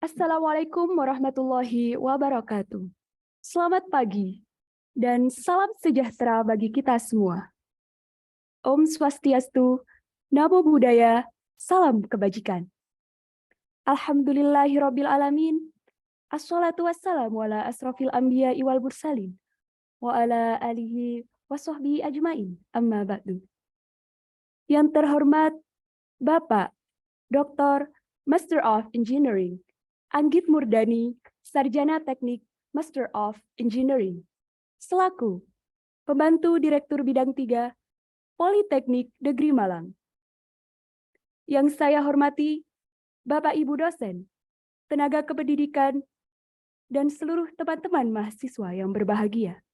Assalamualaikum warahmatullahi wabarakatuh. Selamat pagi dan salam sejahtera bagi kita semua. Om Swastiastu, Namo Buddhaya, salam kebajikan. Alhamdulillahirabbil alamin. Assalatu wassalamu ala asrofil anbiya wal mursalin wa ala alihi wa sahbihi ajmain. Amma ba'du. Yang terhormat Bapak Dr. Master of Engineering Anggit Murdani, Sarjana Teknik Master of Engineering, selaku Pembantu Direktur Bidang 3 Politeknik Negeri Malang. Yang saya hormati Bapak Ibu dosen, tenaga kependidikan, dan seluruh teman-teman mahasiswa yang berbahagia.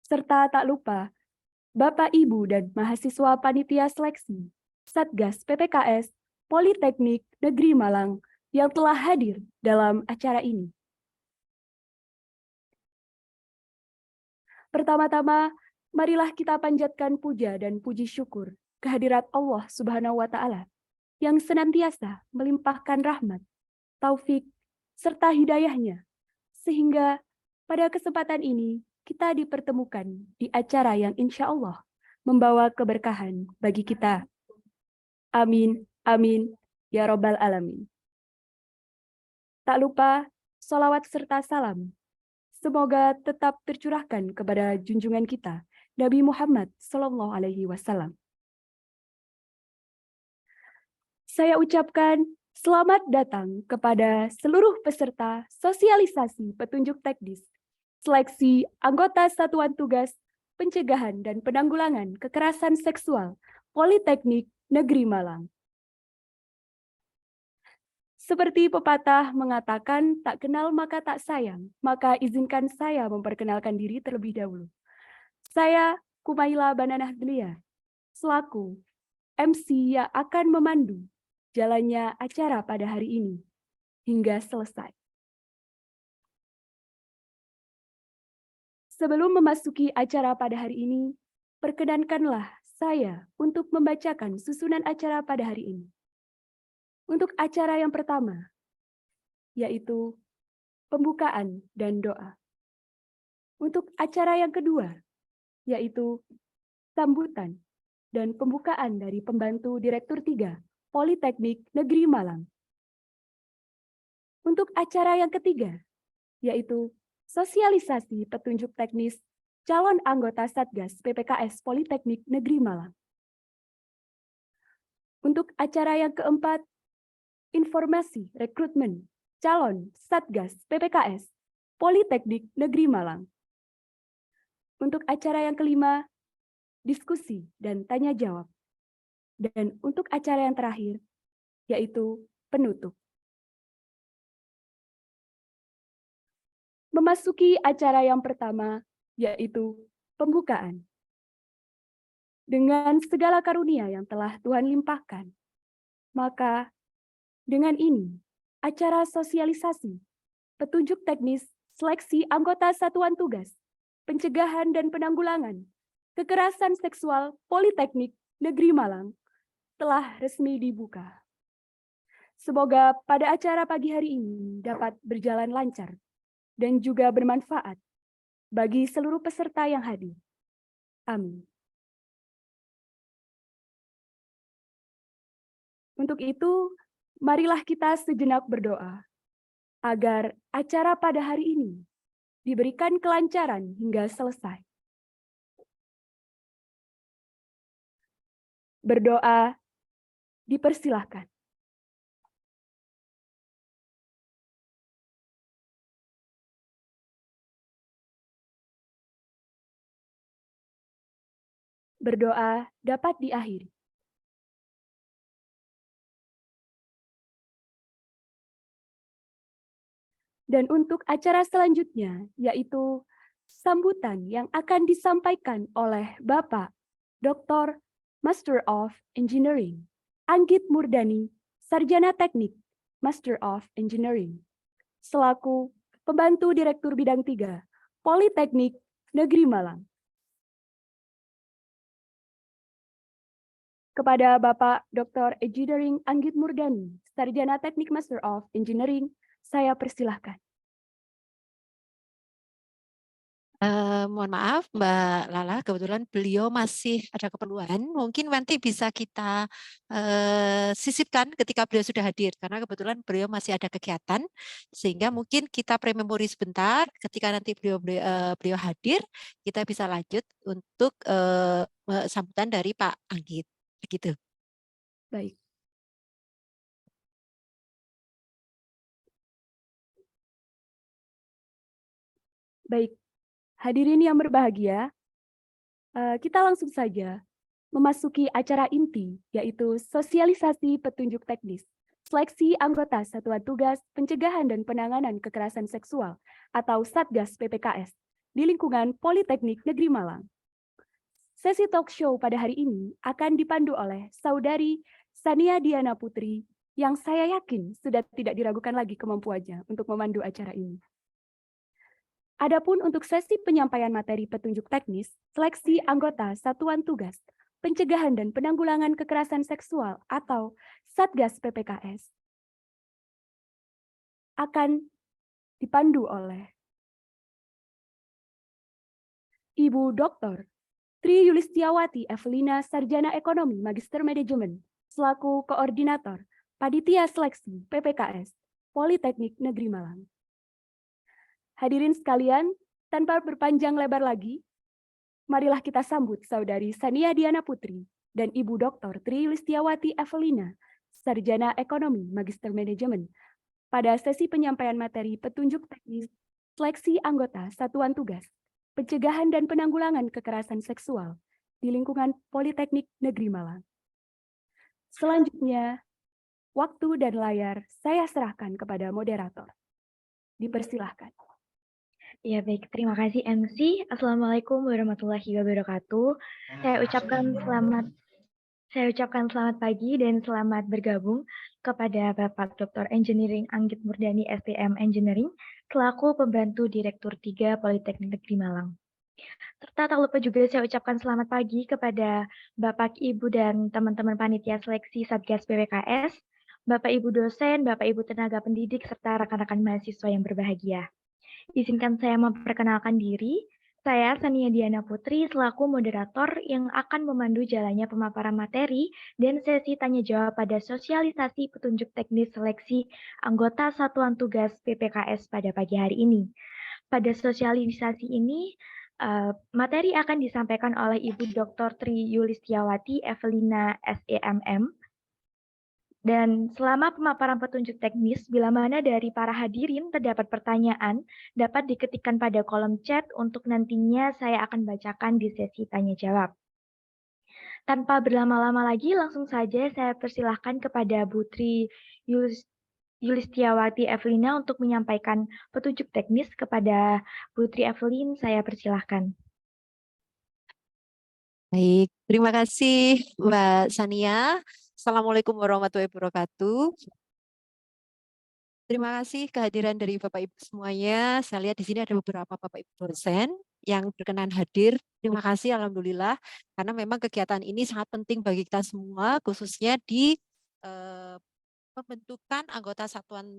Serta tak lupa Bapak Ibu dan mahasiswa panitia seleksi Satgas PPKS Politeknik Negeri Malang yang telah hadir dalam acara ini. Pertama-tama, marilah kita panjatkan puja dan puji syukur kehadirat Allah Subhanahu wa Ta'ala yang senantiasa melimpahkan rahmat, taufik, serta hidayahnya, sehingga pada kesempatan ini kita dipertemukan di acara yang insya Allah membawa keberkahan bagi kita. Amin, amin, ya Robbal Alamin. Tak lupa, sholawat serta salam semoga tetap tercurahkan kepada junjungan kita, Nabi Muhammad SAW. Saya ucapkan selamat datang kepada seluruh peserta sosialisasi petunjuk teknis, seleksi anggota Satuan Tugas Pencegahan dan Penanggulangan Kekerasan Seksual Politeknik Negeri Malang. Seperti pepatah mengatakan, tak kenal maka tak sayang, maka izinkan saya memperkenalkan diri terlebih dahulu. Saya Kumaila Bananah Delia, selaku MC yang akan memandu jalannya acara pada hari ini hingga selesai. Sebelum memasuki acara pada hari ini, perkenankanlah saya untuk membacakan susunan acara pada hari ini. Untuk acara yang pertama, yaitu pembukaan dan doa. Untuk acara yang kedua, yaitu sambutan dan pembukaan dari Pembantu Direktur 3 Politeknik Negeri Malang. Untuk acara yang ketiga, yaitu sosialisasi petunjuk teknis calon anggota Satgas PPKS Politeknik Negeri Malang. Untuk acara yang keempat, informasi rekrutmen calon Satgas PPKS Politeknik Negeri Malang. Untuk acara yang kelima, diskusi dan tanya jawab. Dan untuk acara yang terakhir, yaitu penutup. Memasuki acara yang pertama, yaitu pembukaan. Dengan segala karunia yang telah Tuhan limpahkan, maka dengan ini, acara sosialisasi, petunjuk teknis, seleksi anggota Satuan Tugas, Pencegahan dan Penanggulangan Kekerasan Seksual Politeknik Negeri Malang telah resmi dibuka. Semoga pada acara pagi hari ini dapat berjalan lancar dan juga bermanfaat bagi seluruh peserta yang hadir. Amin. Untuk itu, marilah kita sejenak berdoa agar acara pada hari ini diberikan kelancaran hingga selesai. Berdoa dipersilahkan. Berdoa dapat diakhiri. Dan untuk acara selanjutnya, yaitu sambutan yang akan disampaikan oleh Bapak Dr. Master of Engineering, Anggit Murdani, Sarjana Teknik, Master of Engineering, selaku Pembantu Direktur Bidang 3, Politeknik Negeri Malang. Kepada Bapak Dr. Engineering Anggit Murdani, Sarjana Teknik Master of Engineering, saya persilahkan. Mohon maaf Mbak Lala, kebetulan beliau masih ada keperluan. Mungkin nanti bisa kita sisipkan ketika beliau sudah hadir, karena kebetulan beliau masih ada kegiatan, sehingga mungkin kita pre-memori sebentar. Ketika nanti beliau hadir, kita bisa lanjut untuk sambutan dari Pak Anggit. Begitu. Baik. Baik, hadirin yang berbahagia, kita langsung saja memasuki acara inti, yaitu sosialisasi petunjuk teknis, seleksi anggota Satuan Tugas Pencegahan dan Penanganan Kekerasan Seksual atau Satgas PPKS di lingkungan Politeknik Negeri Malang. Sesi talk show pada hari ini akan dipandu oleh Saudari Sania Diana Putri, yang saya yakin sudah tidak diragukan lagi kemampuannya untuk memandu acara ini. Adapun untuk sesi penyampaian materi petunjuk teknis, seleksi anggota Satuan Tugas Pencegahan dan Penanggulangan Kekerasan Seksual atau Satgas PPKS akan dipandu oleh Ibu Dr. Tri Yulistiawati Evelina Sarjana Ekonomi Magister Manajemen selaku Koordinator Panitia Seleksi PPKS Politeknik Negeri Malang. Hadirin sekalian, tanpa berpanjang lebar lagi, marilah kita sambut Saudari Sania Diana Putri dan Ibu Dr. Tri Yulistiawati Evelina, Sarjana Ekonomi Magister Manajemen, pada sesi penyampaian materi petunjuk teknis seleksi anggota Satuan Tugas Pencegahan dan Penanggulangan Kekerasan Seksual di lingkungan Politeknik Negeri Malang. Selanjutnya, waktu dan layar saya serahkan kepada moderator. Dipersilahkan. Ya baik, terima kasih MC. Assalamualaikum warahmatullahi wabarakatuh. Saya ucapkan selamat pagi dan selamat bergabung kepada Bapak Dr. Engineering Anggit Murdani STM Engineering selaku pembantu Direktur 3 Politeknik Negeri Malang. Serta tak lupa juga saya ucapkan selamat pagi kepada Bapak, Ibu, dan teman-teman panitia seleksi Satgas PPKS, Bapak, Ibu dosen, Bapak, Ibu tenaga pendidik, serta rekan-rekan mahasiswa yang berbahagia. Izinkan saya memperkenalkan diri. Saya Sania Diana Putri selaku moderator yang akan memandu jalannya pemaparan materi dan sesi tanya jawab pada sosialisasi petunjuk teknis seleksi anggota Satuan Tugas PPKS pada pagi hari ini. Pada sosialisasi ini, materi akan disampaikan oleh Ibu Dr. Tri Yulistiawati Evelina SEMM. Dan selama pemaparan petunjuk teknis, bila mana dari para hadirin terdapat pertanyaan, dapat diketikkan pada kolom chat untuk nantinya saya akan bacakan di sesi tanya jawab. Tanpa berlama-lama lagi, langsung saja saya persilahkan kepada Bu Tri Yulistiawati Evelina untuk menyampaikan petunjuk teknis. Kepada Bu Tri Evelyn, saya persilahkan. Baik, terima kasih Mbak Sania. Assalamualaikum warahmatullahi wabarakatuh. Terima kasih kehadiran dari Bapak Ibu semuanya. Saya lihat di sini ada beberapa Bapak Ibu dosen yang berkenan hadir. Terima kasih, alhamdulillah, karena memang kegiatan ini sangat penting bagi kita semua, khususnya di pembentukan anggota satuan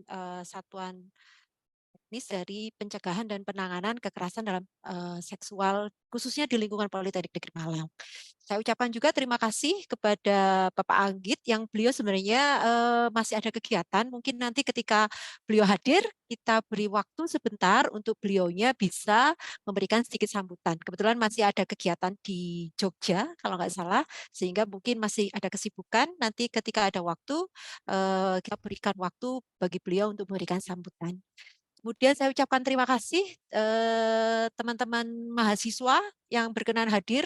teknis dari pencegahan dan penanganan kekerasan dalam seksual, khususnya di lingkungan Politeknik Negeri Malang. Saya ucapkan juga terima kasih kepada Bapak Anggit yang beliau sebenarnya masih ada kegiatan. Mungkin nanti ketika beliau hadir, kita beri waktu sebentar untuk beliaunya bisa memberikan sedikit sambutan. Kebetulan masih ada kegiatan di Jogja, kalau nggak salah, sehingga mungkin masih ada kesibukan. Nanti ketika ada waktu, kita berikan waktu bagi beliau untuk memberikan sambutan. Kemudian saya ucapkan terima kasih teman-teman mahasiswa yang berkenan hadir.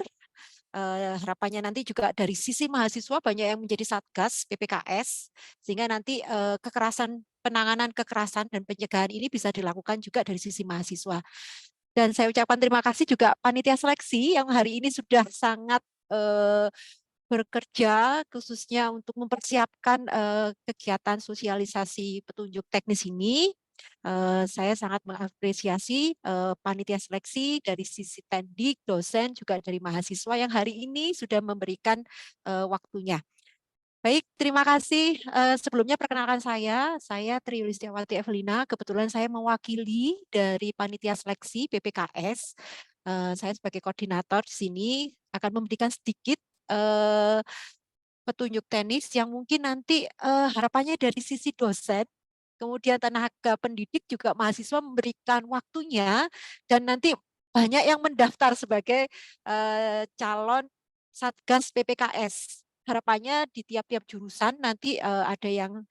Harapannya nanti juga dari sisi mahasiswa banyak yang menjadi Satgas PPKS, sehingga nanti penanganan kekerasan dan pencegahan ini bisa dilakukan juga dari sisi mahasiswa. Dan saya ucapkan terima kasih juga panitia seleksi yang hari ini sudah sangat bekerja khususnya untuk mempersiapkan kegiatan sosialisasi petunjuk teknis ini. Saya sangat mengapresiasi panitia seleksi dari sisi tendik, dosen, juga dari mahasiswa yang hari ini sudah memberikan waktunya. Baik, terima kasih. Sebelumnya perkenalkan saya Tri Yulistiawati Evelina. Kebetulan saya mewakili dari panitia seleksi BPKS. Saya sebagai koordinator di sini akan memberikan sedikit petunjuk teknis yang mungkin nanti harapannya dari sisi dosen, kemudian tenaga pendidik juga mahasiswa memberikan waktunya, dan nanti banyak yang mendaftar sebagai calon Satgas PPKS. Harapannya di tiap-tiap jurusan nanti ada yang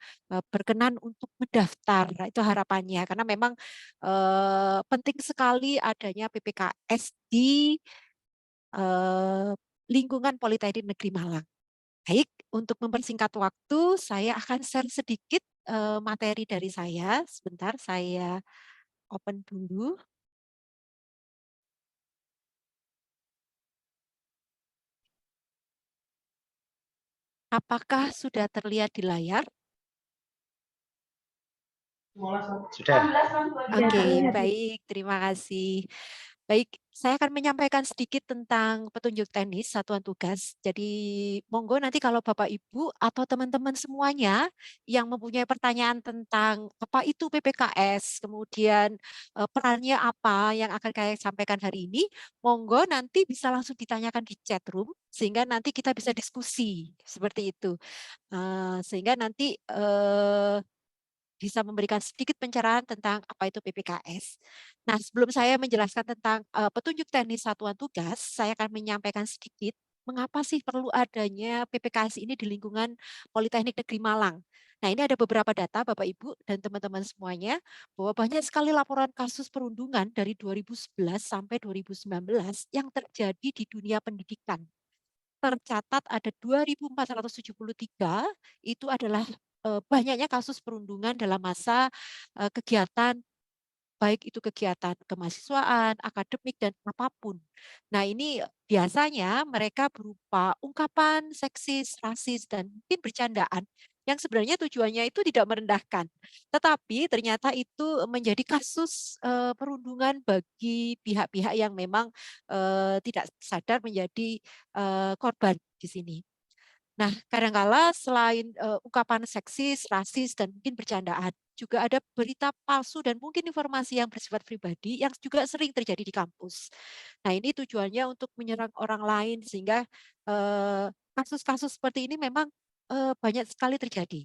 berkenan untuk mendaftar. Nah, itu harapannya, karena memang penting sekali adanya PPKS di lingkungan Politeknik Negeri Malang. Baik, untuk mempersingkat waktu, saya akan share sedikit materi dari saya. Sebentar, saya open dulu. Apakah sudah terlihat di layar? Sudah. Oke, terlihat, Bu. baik, terima kasih. Baik, saya akan menyampaikan sedikit tentang petunjuk teknis satuan tugas. Jadi, monggo nanti kalau Bapak Ibu atau teman-teman semuanya yang mempunyai pertanyaan tentang apa itu PPKS, kemudian perannya apa yang akan saya sampaikan hari ini, monggo nanti bisa langsung ditanyakan di chat room sehingga nanti kita bisa diskusi seperti itu. Sehingga nanti bisa memberikan sedikit pencerahan tentang apa itu PPKS. Nah, sebelum saya menjelaskan tentang petunjuk teknis satuan tugas, saya akan menyampaikan sedikit mengapa sih perlu adanya PPKS ini di lingkungan Politeknik Negeri Malang. Nah, ini ada beberapa data Bapak Ibu dan teman-teman semuanya bahwa banyak sekali laporan kasus perundungan dari 2011 sampai 2019 yang terjadi di dunia pendidikan. Tercatat ada 2.473 itu adalah banyaknya kasus perundungan dalam masa kegiatan, baik itu kegiatan kemahasiswaan, akademik, dan apapun. Nah, ini biasanya mereka berupa ungkapan seksis, rasis, dan mungkin bercandaan yang sebenarnya tujuannya itu tidak merendahkan. Tetapi ternyata itu menjadi kasus perundungan bagi pihak-pihak yang memang tidak sadar menjadi korban di sini. Nah, kadangkala selain ungkapan seksis, rasis, dan mungkin bercandaan, juga ada berita palsu dan mungkin informasi yang bersifat pribadi yang juga sering terjadi di kampus. Nah, ini tujuannya untuk menyerang orang lain sehingga kasus-kasus seperti ini memang banyak sekali terjadi.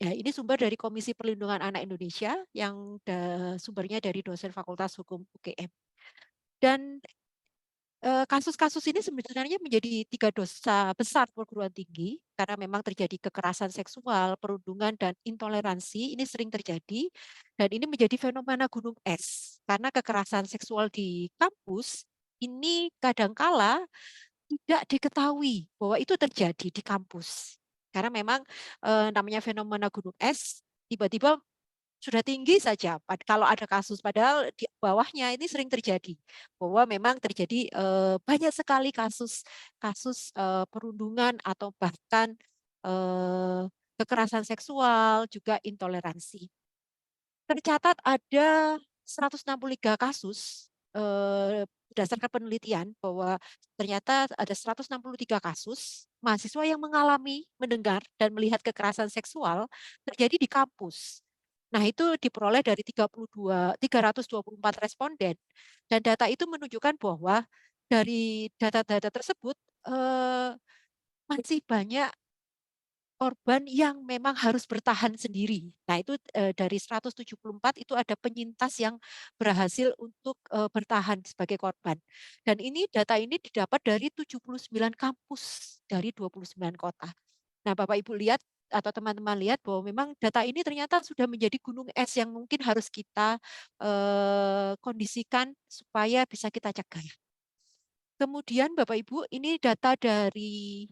Ya, ini sumber dari Komisi Perlindungan Anak Indonesia yang sumbernya dari dosen Fakultas Hukum UGM. Dan kasus-kasus ini sebenarnya menjadi 3 dosa besar perguruan tinggi, karena memang terjadi kekerasan seksual, perundungan, dan intoleransi, ini sering terjadi, dan ini menjadi fenomena gunung es. Karena kekerasan seksual di kampus, ini kadangkala tidak diketahui bahwa itu terjadi di kampus. Karena memang namanya fenomena gunung es, tiba-tiba sudah tinggi saja kalau ada kasus, padahal di bawahnya ini sering terjadi bahwa memang terjadi banyak sekali kasus perundungan atau bahkan kekerasan seksual, juga intoleransi. Tercatat ada 163 kasus berdasarkan penelitian bahwa ternyata ada 163 kasus mahasiswa yang mengalami, mendengar, dan melihat kekerasan seksual terjadi di kampus. Nah, itu diperoleh dari 324 responden, dan data itu menunjukkan bahwa dari data-data tersebut masih banyak korban yang memang harus bertahan sendiri. Nah, itu dari 174 itu ada penyintas yang berhasil untuk bertahan sebagai korban. Dan ini data ini didapat dari 79 kampus dari 29 kota. Nah, Bapak Ibu lihat atau teman-teman lihat bahwa memang data ini ternyata sudah menjadi gunung es yang mungkin harus kita kondisikan supaya bisa kita cegah. Kemudian Bapak Ibu, ini data dari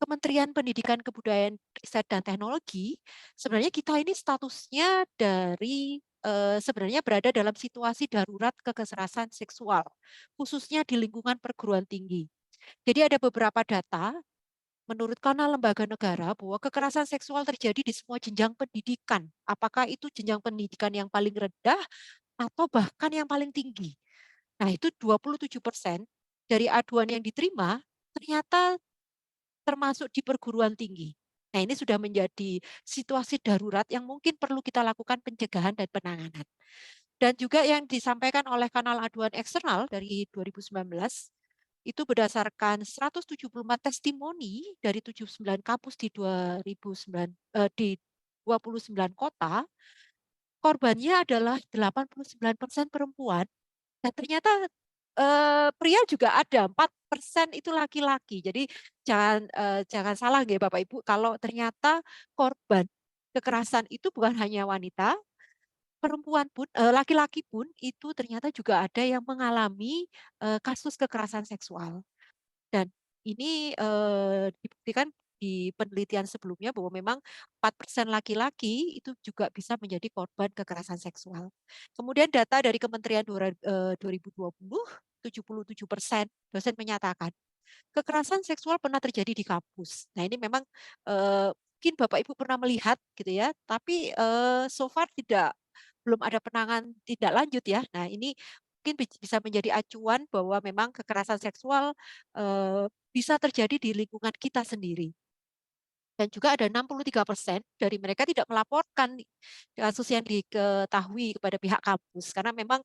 Kementerian Pendidikan, Kebudayaan, Riset, dan Teknologi. Sebenarnya kita ini statusnya dari sebenarnya berada dalam situasi darurat kekerasan seksual, khususnya di lingkungan perguruan tinggi. Jadi ada beberapa data menurut kanal lembaga negara bahwa kekerasan seksual terjadi di semua jenjang pendidikan. Apakah itu jenjang pendidikan yang paling rendah atau bahkan yang paling tinggi. Nah, itu 27% dari aduan yang diterima ternyata termasuk di perguruan tinggi. Nah, ini sudah menjadi situasi darurat yang mungkin perlu kita lakukan pencegahan dan penanganan. Dan juga yang disampaikan oleh kanal aduan eksternal dari 2019, itu berdasarkan 174 testimoni dari 79 kampus di 2009, di 29 kota, korbannya adalah 89% perempuan dan ternyata pria juga ada, 4% itu laki-laki. Jadi jangan salah nggih Bapak Ibu, kalau ternyata korban kekerasan itu bukan hanya wanita, perempuan pun, laki-laki pun itu ternyata juga ada yang mengalami, kasus kekerasan seksual. Dan ini, dibuktikan di penelitian sebelumnya bahwa memang 4% laki-laki itu juga bisa menjadi korban kekerasan seksual. Kemudian data dari Kementerian 2020, 77% dosen menyatakan, kekerasan seksual pernah terjadi di kampus. Nah ini memang, mungkin Bapak Ibu pernah melihat gitu ya, tapi, so far belum ada penanganan tindak lanjut ya. Nah ini mungkin bisa menjadi acuan bahwa memang kekerasan seksual, bisa terjadi di lingkungan kita sendiri. Dan juga ada 63% dari mereka tidak melaporkan kasus yang diketahui kepada pihak kampus. Karena memang,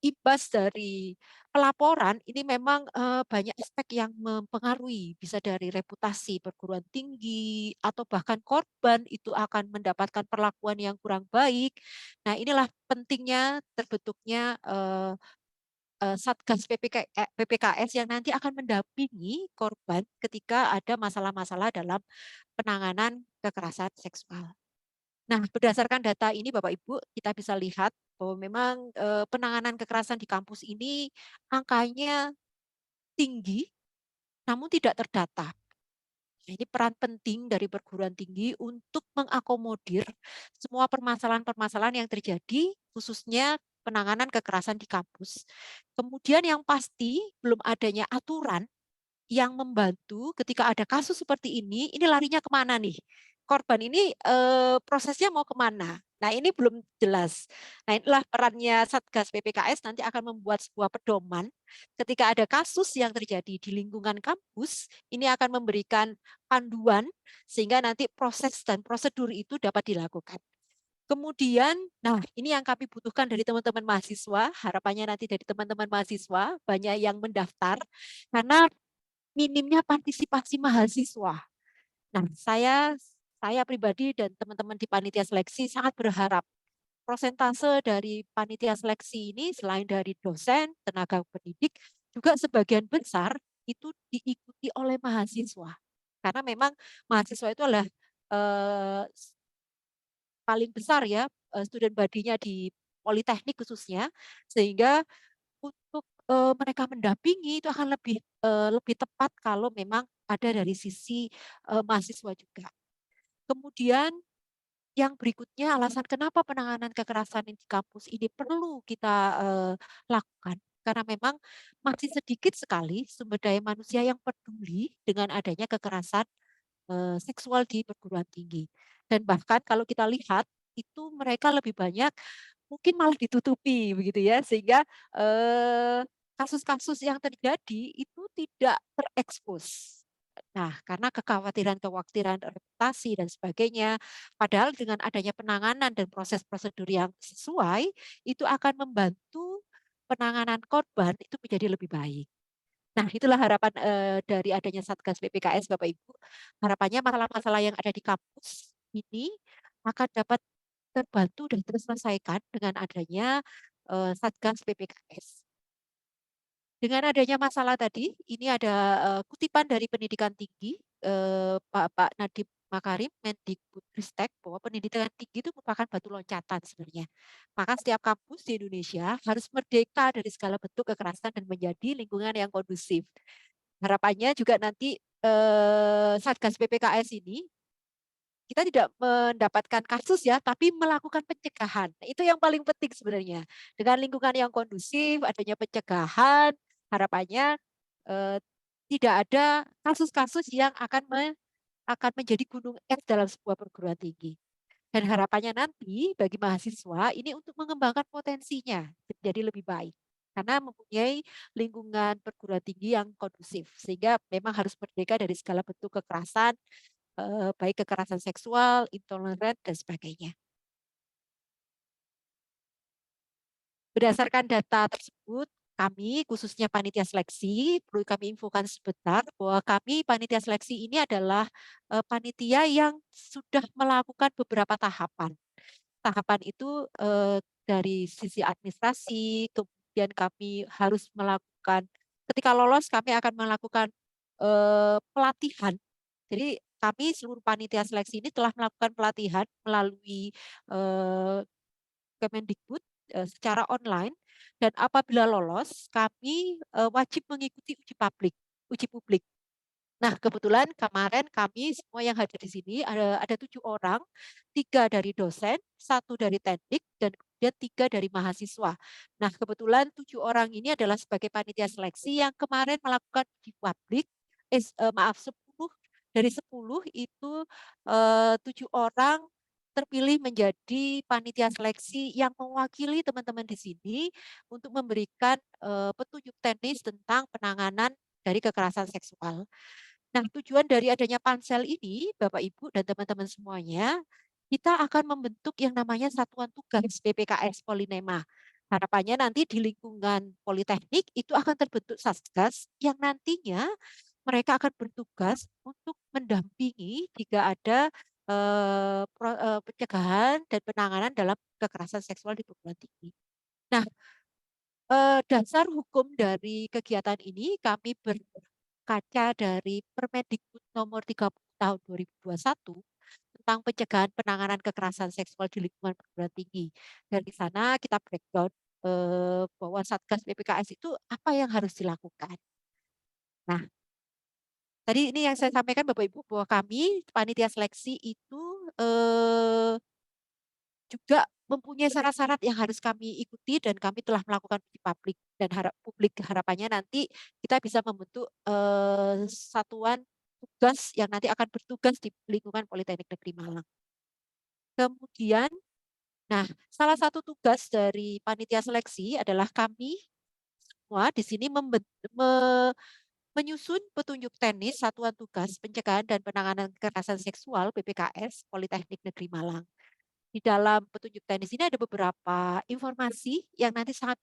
imbas dari pelaporan ini memang, banyak aspek yang mempengaruhi, bisa dari reputasi perguruan tinggi, atau bahkan korban itu akan mendapatkan perlakuan yang kurang baik. Nah inilah pentingnya terbentuknya, Satgas PPKS yang nanti akan mendampingi korban ketika ada masalah-masalah dalam penanganan kekerasan seksual. Nah, berdasarkan data ini Bapak Ibu, kita bisa lihat bahwa memang, penanganan kekerasan di kampus ini angkanya tinggi, namun tidak terdata. Nah, ini peran penting dari perguruan tinggi untuk mengakomodir semua permasalahan-permasalahan yang terjadi, khususnya penanganan kekerasan di kampus. Kemudian yang pasti belum adanya aturan yang membantu ketika ada kasus seperti ini larinya kemana nih? Korban ini, prosesnya mau kemana. Nah, ini belum jelas. Nah, inilah perannya Satgas PPKS nanti akan membuat sebuah pedoman ketika ada kasus yang terjadi di lingkungan kampus, ini akan memberikan panduan sehingga nanti proses dan prosedur itu dapat dilakukan. Kemudian, nah ini yang kami butuhkan dari teman-teman mahasiswa, harapannya nanti dari teman-teman mahasiswa banyak yang mendaftar, karena minimnya partisipasi mahasiswa. Nah, saya pribadi dan teman-teman di panitia seleksi sangat berharap prosentase dari panitia seleksi ini selain dari dosen, tenaga pendidik, juga sebagian besar itu diikuti oleh mahasiswa. Karena memang mahasiswa itu adalah eh, paling besar ya student body-nya di politeknik khususnya, sehingga untuk, mereka mendampingi itu akan lebih tepat kalau memang ada dari sisi, mahasiswa juga. Kemudian yang berikutnya alasan kenapa penanganan kekerasan di kampus ini perlu kita, lakukan, karena memang masih sedikit sekali sumber daya manusia yang peduli dengan adanya kekerasan, seksual di perguruan tinggi. Dan bahkan kalau kita lihat, itu mereka lebih banyak mungkin malah ditutupi begitu ya, sehingga, kasus-kasus yang terjadi itu tidak terekspos. Nah, karena kekhawatiran-kekhawatiran reputasi dan sebagainya, padahal dengan adanya penanganan dan proses prosedur yang sesuai, itu akan membantu penanganan korban itu menjadi lebih baik. Nah, itulah harapan, dari adanya Satgas PPKS Bapak Ibu. Harapannya masalah-masalah yang ada di kampus ini akan dapat terbantu dan terselesaikan dengan adanya, Satgas PPKS. Dengan adanya masalah tadi, ini ada, kutipan dari Pendidikan Tinggi, Bapak Nadiem Makarim, Mendikbudristek, bahwa pendidikan tinggi itu merupakan batu loncatan sebenarnya. Maka setiap kampus di Indonesia harus merdeka dari segala bentuk kekerasan dan menjadi lingkungan yang kondusif. Harapannya juga nanti, Satgas PPKS ini kita tidak mendapatkan kasus ya, tapi melakukan pencegahan. Nah, itu yang paling penting sebenarnya. Dengan lingkungan yang kondusif, adanya pencegahan, harapannya, tidak ada kasus-kasus yang akan menjadi gunung es dalam sebuah perguruan tinggi. Dan harapannya nanti bagi mahasiswa ini untuk mengembangkan potensinya menjadi lebih baik. Karena mempunyai lingkungan perguruan tinggi yang kondusif. Sehingga memang harus merdeka dari segala bentuk kekerasan, baik kekerasan seksual, intoleran, dan sebagainya. Berdasarkan data tersebut, kami khususnya panitia seleksi, perlu kami infokan sebentar bahwa kami panitia seleksi ini adalah panitia yang sudah melakukan beberapa tahapan. Tahapan itu dari sisi administrasi, kemudian kami harus melakukan, ketika lolos kami akan melakukan pelatihan. Jadi kami seluruh panitia seleksi ini telah melakukan pelatihan melalui Kemendikbud secara online, dan apabila lolos kami wajib mengikuti uji publik. Nah, kebetulan kemarin kami semua yang hadir di sini ada 7 orang, 3 dari dosen, 1 dari teknik, dan kemudian 3 dari mahasiswa. Nah, kebetulan 7 orang ini adalah sebagai panitia seleksi yang kemarin melakukan uji publik. Maaf, 10 dari 10 itu 7 orang terpilih menjadi panitia seleksi yang mewakili teman-teman di sini untuk memberikan petunjuk teknis tentang penanganan dari kekerasan seksual. Nah, tujuan dari adanya pansel ini, Bapak Ibu dan teman-teman semuanya, kita akan membentuk yang namanya Satuan Tugas PPKS Polinema. Harapannya nanti di lingkungan Politeknik itu akan terbentuk Satgas yang nantinya mereka akan bertugas untuk mendampingi jika ada pencegahan dan penanganan dalam kekerasan seksual di perguruan tinggi. Nah, dasar hukum dari kegiatan ini kami berkaca dari Permendikbud nomor 30 tahun 2021 tentang pencegahan penanganan kekerasan seksual di lingkungan perguruan tinggi. Dari sana kita breakdown bahwa Satgas PPKS itu apa yang harus dilakukan. Nah, tadi ini yang saya sampaikan Bapak Ibu bahwa kami panitia seleksi itu juga mempunyai syarat-syarat yang harus kami ikuti dan kami telah melakukan uji publik, dan publik harapannya nanti kita bisa membentuk satuan tugas yang nanti akan bertugas di lingkungan Politeknik Negeri Malang. Kemudian, nah, salah satu tugas dari panitia seleksi adalah kami semua di sini menyusun petunjuk teknis Satuan Tugas Pencegahan dan Penanganan Kekerasan Seksual PPKS Politeknik Negeri Malang. Di dalam petunjuk teknis ini ada beberapa informasi yang nanti sangat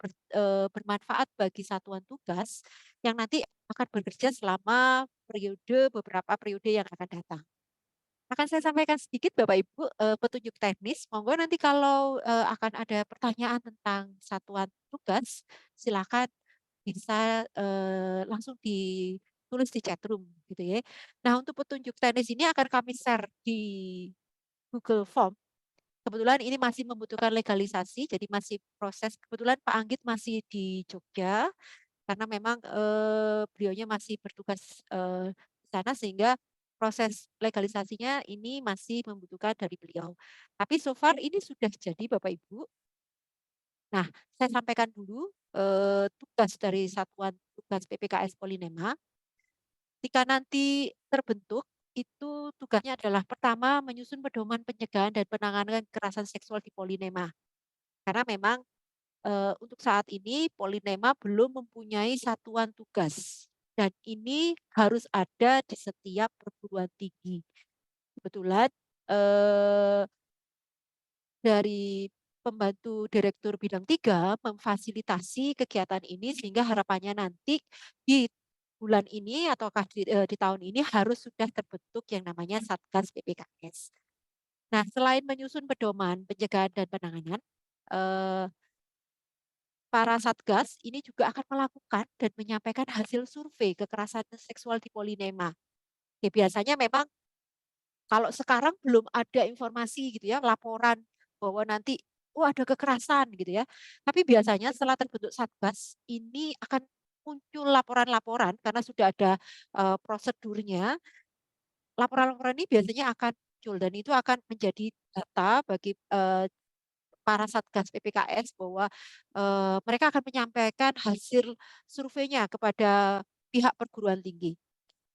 bermanfaat bagi satuan tugas yang nanti akan bekerja selama beberapa periode yang akan datang. Akan saya sampaikan sedikit Bapak Ibu petunjuk teknis. Monggo nanti kalau akan ada pertanyaan tentang satuan tugas, silakan bisa langsung ditulis di chat room gitu ya. Nah, untuk petunjuk teknis ini akan kami share di Google Form. Kebetulan ini masih membutuhkan legalisasi, jadi masih proses. Kebetulan Pak Anggit masih di Jogja, karena memang beliaunya masih bertugas di sana, sehingga proses legalisasinya ini masih membutuhkan dari beliau. Tapi so far ini sudah jadi Bapak Ibu. Nah, saya sampaikan dulu tugas dari Satuan Tugas PPKS Polinema. Jika nanti terbentuk, itu tugasnya adalah pertama menyusun pedoman pencegahan dan penanganan kekerasan seksual di Polinema. Karena memang untuk saat ini Polinema belum mempunyai satuan tugas, dan ini harus ada di setiap perguruan tinggi. Kebetulan dari pembantu Direktur Bidang 3 memfasilitasi kegiatan ini, sehingga harapannya nanti di bulan ini ataukah di tahun ini harus sudah terbentuk yang namanya Satgas PPKS. Nah, selain menyusun pedoman pencegahan dan penanganan, para Satgas ini juga akan melakukan dan menyampaikan hasil survei kekerasan seksual di Polinema. Ya, biasanya memang kalau sekarang belum ada informasi gitu ya, laporan bahwa nanti ada kekerasan gitu ya. Tapi biasanya setelah terbentuk Satgas ini akan muncul laporan-laporan karena sudah ada prosedurnya. Laporan-laporan ini biasanya akan muncul, dan itu akan menjadi data bagi para Satgas PPKS bahwa mereka akan menyampaikan hasil surveinya kepada pihak perguruan tinggi.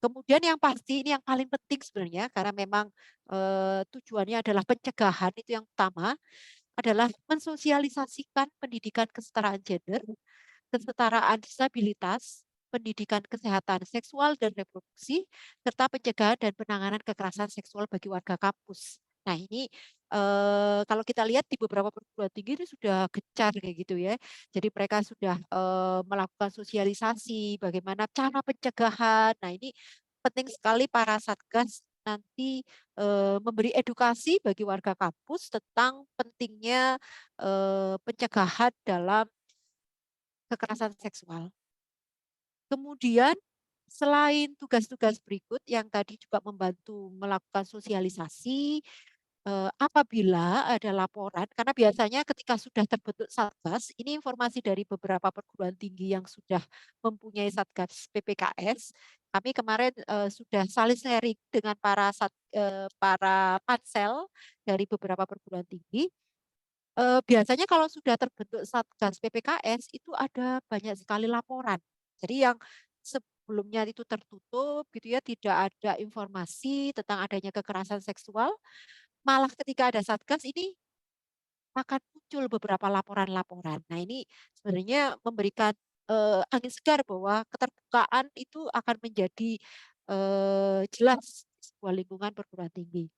Kemudian yang pasti ini yang paling penting sebenarnya karena memang tujuannya adalah pencegahan, itu yang utama adalah mensosialisasikan pendidikan kesetaraan gender, kesetaraan disabilitas, pendidikan kesehatan seksual dan reproduksi, serta pencegahan dan penanganan kekerasan seksual bagi warga kampus. Nah ini kalau kita lihat di beberapa perguruan tinggi ini sudah gencar kayak gitu ya. Jadi mereka sudah melakukan sosialisasi, bagaimana cara pencegahan. Nah ini penting sekali para satgas nanti memberi edukasi bagi warga kampus tentang pentingnya pencegahan dalam kekerasan seksual. Kemudian selain tugas-tugas berikut yang tadi juga membantu melakukan sosialisasi, apabila ada laporan, karena biasanya ketika sudah terbentuk Satgas, ini informasi dari beberapa perguruan tinggi yang sudah mempunyai Satgas PPKS, kami kemarin sudah saling sharing dengan para pansel dari beberapa perguruan tinggi. Biasanya kalau sudah terbentuk Satgas PPKS itu ada banyak sekali laporan. Jadi yang sebelumnya itu tertutup gitu ya, tidak ada informasi tentang adanya kekerasan seksual, malah ketika ada Satgas ini akan muncul beberapa laporan-laporan. Nah ini sebenarnya memberikan angin segar bahwa keterbukaan itu akan menjadi jelas di sebuah lingkungan perguruan tinggi.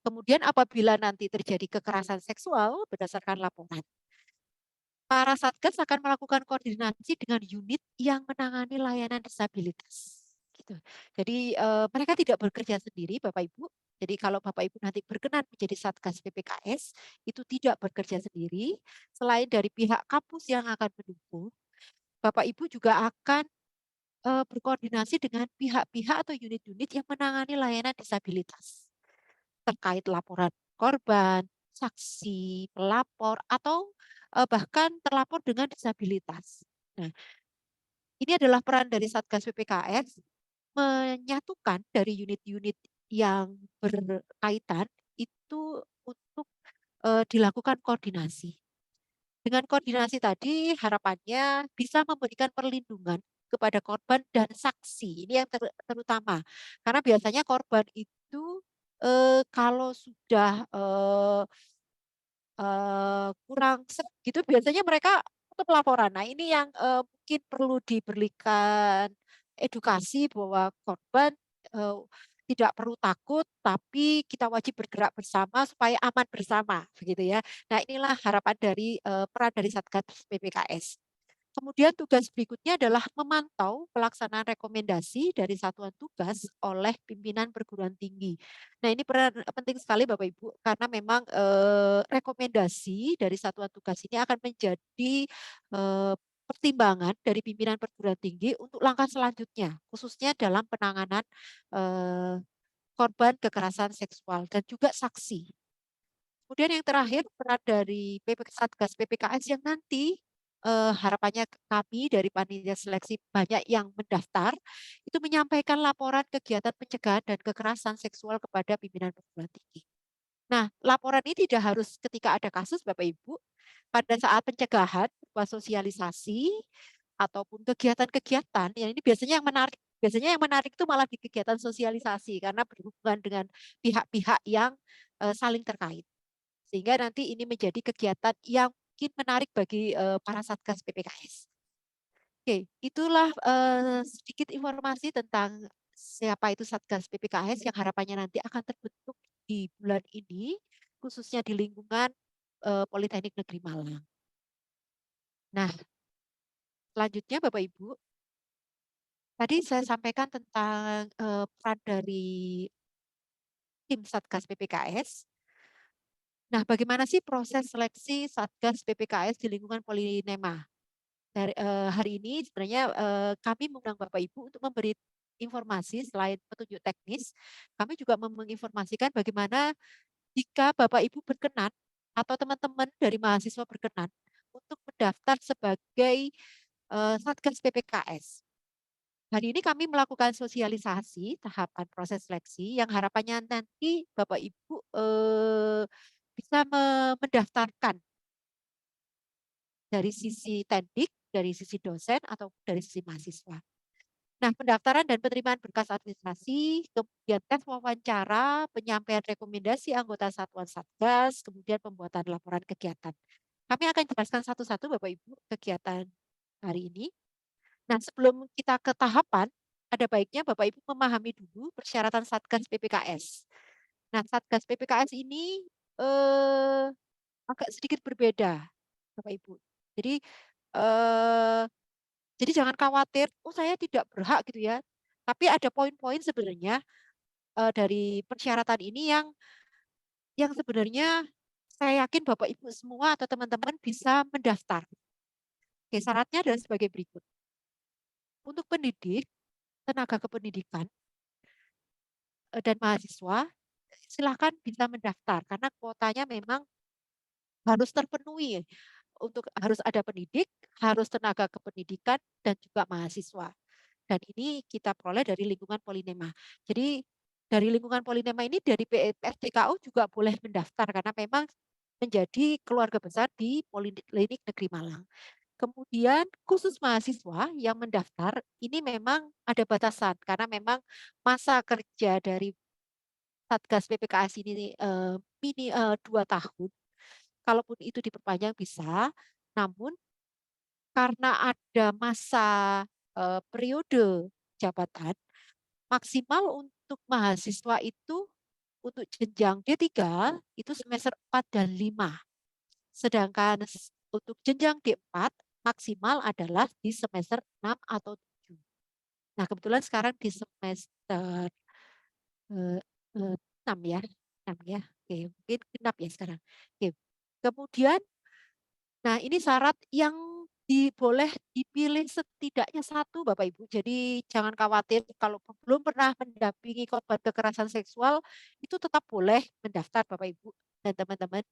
Kemudian apabila nanti terjadi kekerasan seksual berdasarkan laporan, para Satgas akan melakukan koordinasi dengan unit yang menangani layanan disabilitas. Gitu. Jadi mereka tidak bekerja sendiri, Bapak Ibu. Jadi kalau Bapak Ibu nanti berkenan menjadi Satgas PPKS, itu tidak bekerja sendiri. Selain dari pihak kampus yang akan mendukung, Bapak Ibu juga akan berkoordinasi dengan pihak-pihak atau unit-unit yang menangani layanan disabilitas terkait laporan korban, saksi, pelapor, atau bahkan terlapor dengan disabilitas. Nah, ini adalah peran dari Satgas PPKS menyatukan dari unit-unit yang berkaitan itu untuk dilakukan koordinasi. Dengan koordinasi tadi harapannya bisa memberikan perlindungan kepada korban dan saksi. Ini yang terutama. Karena biasanya korban itu kalau sudah kurang gitu biasanya mereka tutup laporan. Nah ini yang mungkin perlu diberikan edukasi bahwa korban eh, tidak perlu takut, tapi kita wajib bergerak bersama supaya aman bersama, begitu ya. Nah inilah harapan dari peran dari Satgas PPKS. Kemudian tugas berikutnya adalah memantau pelaksanaan rekomendasi dari satuan tugas oleh pimpinan perguruan tinggi. Nah ini peran penting sekali Bapak Ibu karena memang rekomendasi dari satuan tugas ini akan menjadi pertimbangan dari pimpinan perguruan tinggi untuk langkah selanjutnya, khususnya dalam penanganan korban kekerasan seksual dan juga saksi. Kemudian yang terakhir peran dari Satgas PPKS yang nanti harapannya kami dari panitia seleksi banyak yang mendaftar itu menyampaikan laporan kegiatan pencegahan dan kekerasan seksual kepada pimpinan perguruan tinggi. Nah, laporan ini tidak harus ketika ada kasus Bapak Ibu, pada saat pencegahan, sosialisasi ataupun kegiatan-kegiatan, yang ini biasanya yang menarik. Biasanya yang menarik itu malah di kegiatan sosialisasi karena berhubungan dengan pihak-pihak yang saling terkait. Sehingga nanti ini menjadi kegiatan yang mungkin menarik bagi para Satgas PPKS. Oke, itulah sedikit informasi tentang siapa itu Satgas PPKS yang harapannya nanti akan terbentuk di bulan ini, khususnya di lingkungan Politeknik Negeri Malang. Nah, selanjutnya Bapak Ibu, tadi saya sampaikan tentang peran dari tim Satgas PPKS. Nah, bagaimana sih proses seleksi Satgas PPKS di lingkungan Polinema? Hari ini sebenarnya kami mengundang Bapak Ibu untuk memberi informasi selain petunjuk teknis, kami juga menginformasikan bagaimana jika Bapak Ibu berkenan atau teman-teman dari mahasiswa berkenan untuk mendaftar sebagai Satgas PPKS. Hari ini kami melakukan sosialisasi tahapan proses seleksi yang harapannya nanti Bapak Ibu bisa mendaftarkan dari sisi teknik, dari sisi dosen, atau dari sisi mahasiswa. Nah, pendaftaran dan penerimaan berkas administrasi, kemudian tes wawancara, penyampaian rekomendasi anggota satuan Satgas, kemudian pembuatan laporan kegiatan. Kami akan jelaskan satu-satu Bapak Ibu kegiatan hari ini. Nah, sebelum kita ke tahapan, ada baiknya Bapak Ibu memahami dulu persyaratan Satgas PPKS. Nah, Satgas PPKS ini agak sedikit berbeda, Bapak Ibu. Jadi eh, jadi jangan khawatir, oh saya tidak berhak gitu ya. Tapi ada poin-poin sebenarnya dari persyaratan ini yang sebenarnya saya yakin Bapak Ibu semua atau teman-teman bisa mendaftar. Oke, syaratnya adalah sebagai berikut. Untuk pendidik, tenaga kependidikan, dan mahasiswa, silakan bisa mendaftar karena kuotanya memang harus terpenuhi. Untuk harus ada pendidik, harus tenaga kependidikan, dan juga mahasiswa. Dan ini kita peroleh dari lingkungan Polinema. Jadi dari lingkungan Polinema ini dari PSDKU juga boleh mendaftar karena memang menjadi keluarga besar di Poliklinik Negeri Malang. Kemudian khusus mahasiswa yang mendaftar ini memang ada batasan karena memang masa kerja dari Satgas PPKS ini 2 tahun. Kalaupun itu diperpanjang bisa, namun karena ada masa periode jabatan, maksimal untuk mahasiswa itu untuk jenjang D3 itu semester 4 dan 5. Sedangkan untuk jenjang D4 maksimal adalah di semester 6 atau 7. Nah, kebetulan sekarang di semester eh, 6 ya. 6 ya. Oke, mungkin genap ya sekarang. Oke. Kemudian, nah ini syarat yang boleh dipilih setidaknya satu Bapak Ibu. Jadi jangan khawatir kalau belum pernah mendampingi korban kekerasan seksual itu tetap boleh mendaftar Bapak Ibu dan teman-teman.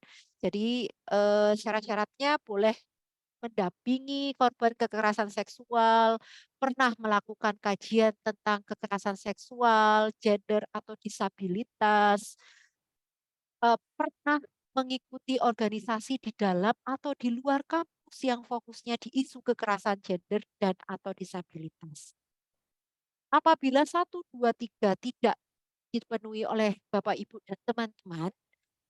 Jadi syarat-syaratnya boleh mendampingi korban kekerasan seksual, pernah melakukan kajian tentang kekerasan seksual, gender atau disabilitas, pernah mengikuti organisasi di dalam atau di luar kampus yang fokusnya di isu kekerasan gender dan atau disabilitas. Apabila 1, 2, 3 tidak dipenuhi oleh Bapak, Ibu, dan teman-teman,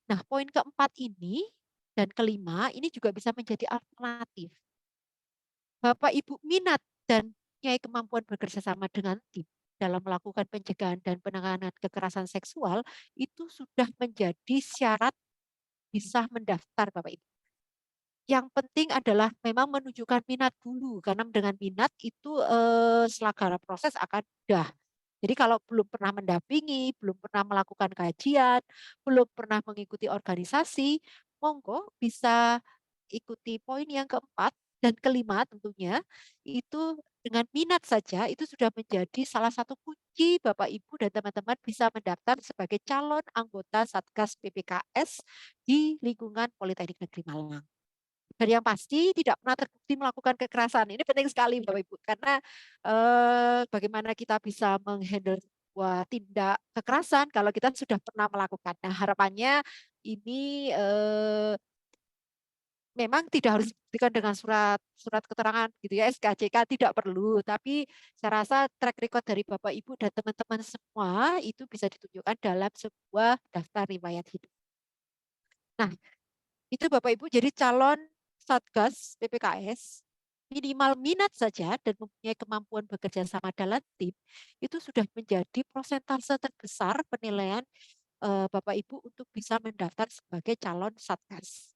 nah poin keempat ini dan kelima ini juga bisa menjadi alternatif. Bapak Ibu minat dan punya kemampuan bekerja sama dengan tim dalam melakukan pencegahan dan penanganan kekerasan seksual itu sudah menjadi syarat bisa mendaftar Bapak Ibu. Yang penting adalah memang menunjukkan minat dulu karena dengan minat itu selagara proses akan mudah. Jadi kalau belum pernah mendampingi, belum pernah melakukan kajian, belum pernah mengikuti organisasi, monggo bisa ikuti poin yang keempat dan kelima tentunya itu dengan minat saja itu sudah menjadi salah satu kunci Bapak Ibu dan teman-teman bisa mendaftar sebagai calon anggota Satgas PPKS di lingkungan Politeknik Negeri Malang. Dan yang pasti tidak pernah terbukti melakukan kekerasan. Ini penting sekali Bapak Ibu karena bagaimana kita bisa menghandle sebuah tindak kekerasan kalau kita sudah pernah melakukan. Nah, harapannya ini memang tidak harus dibuktikan dengan surat keterangan gitu ya SKCK tidak perlu, tapi saya rasa track record dari Bapak Ibu dan teman-teman semua itu bisa ditunjukkan dalam sebuah daftar riwayat hidup. Nah, itu Bapak Ibu jadi calon Satgas PPKS minimal minat saja dan mempunyai kemampuan bekerja sama dalam tim itu sudah menjadi prosentase terbesar penilaian Bapak Ibu untuk bisa mendaftar sebagai calon Satgas.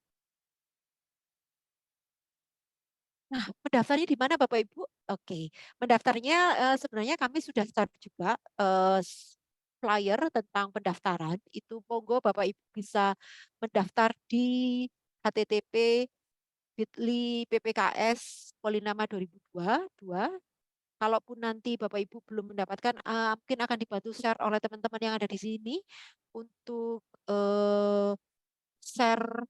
Nah, mendaftarnya di mana Bapak Ibu? Oke, mendaftarnya sebenarnya kami sudah start juga flyer tentang pendaftaran. Itu monggo Bapak Ibu bisa mendaftar di http bit.ly PPKS Polinama 2022. Kalaupun nanti Bapak Ibu belum mendapatkan, mungkin akan dibantu share oleh teman-teman yang ada di sini untuk share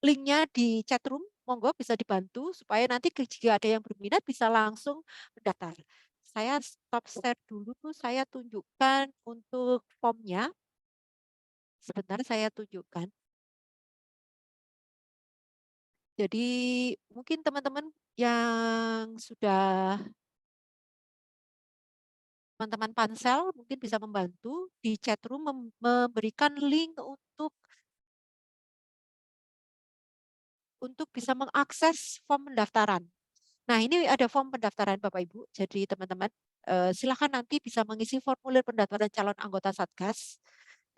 linknya di chat room. Monggo bisa dibantu supaya nanti jika ada yang berminat bisa langsung mendaftar. Saya stop share dulu, saya tunjukkan untuk formnya. Sebentar saya tunjukkan. Jadi mungkin teman-teman yang sudah teman-teman pansel mungkin bisa membantu di chat room memberikan link untuk bisa mengakses form pendaftaran. Nah, ini ada form pendaftaran Bapak Ibu. Jadi teman-teman silakan nanti bisa mengisi formulir pendaftaran calon anggota Satgas,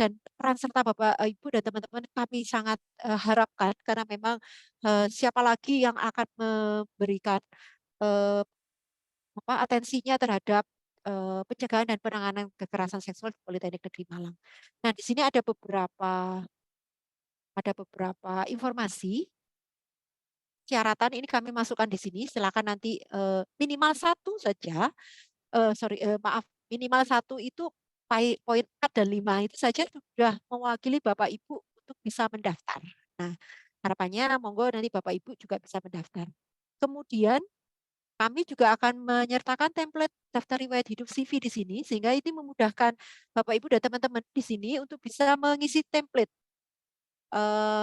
dan peran serta Bapak Ibu dan teman-teman kami sangat harapkan, karena memang siapa lagi yang akan memberikan eh, atensinya terhadap pencegahan dan penanganan kekerasan seksual di Politeknik Negeri Malang. Nah, di sini ada beberapa informasi syaratan, ini kami masukkan di sini. Silakan nanti minimal satu saja, maaf, minimal satu itu poin 4 dan 5 itu saja sudah mewakili Bapak Ibu untuk bisa mendaftar. Nah, harapannya monggo nanti Bapak Ibu juga bisa mendaftar. Kemudian kami juga akan menyertakan template daftar riwayat hidup CV di sini, sehingga ini memudahkan Bapak Ibu dan teman-teman di sini untuk bisa mengisi template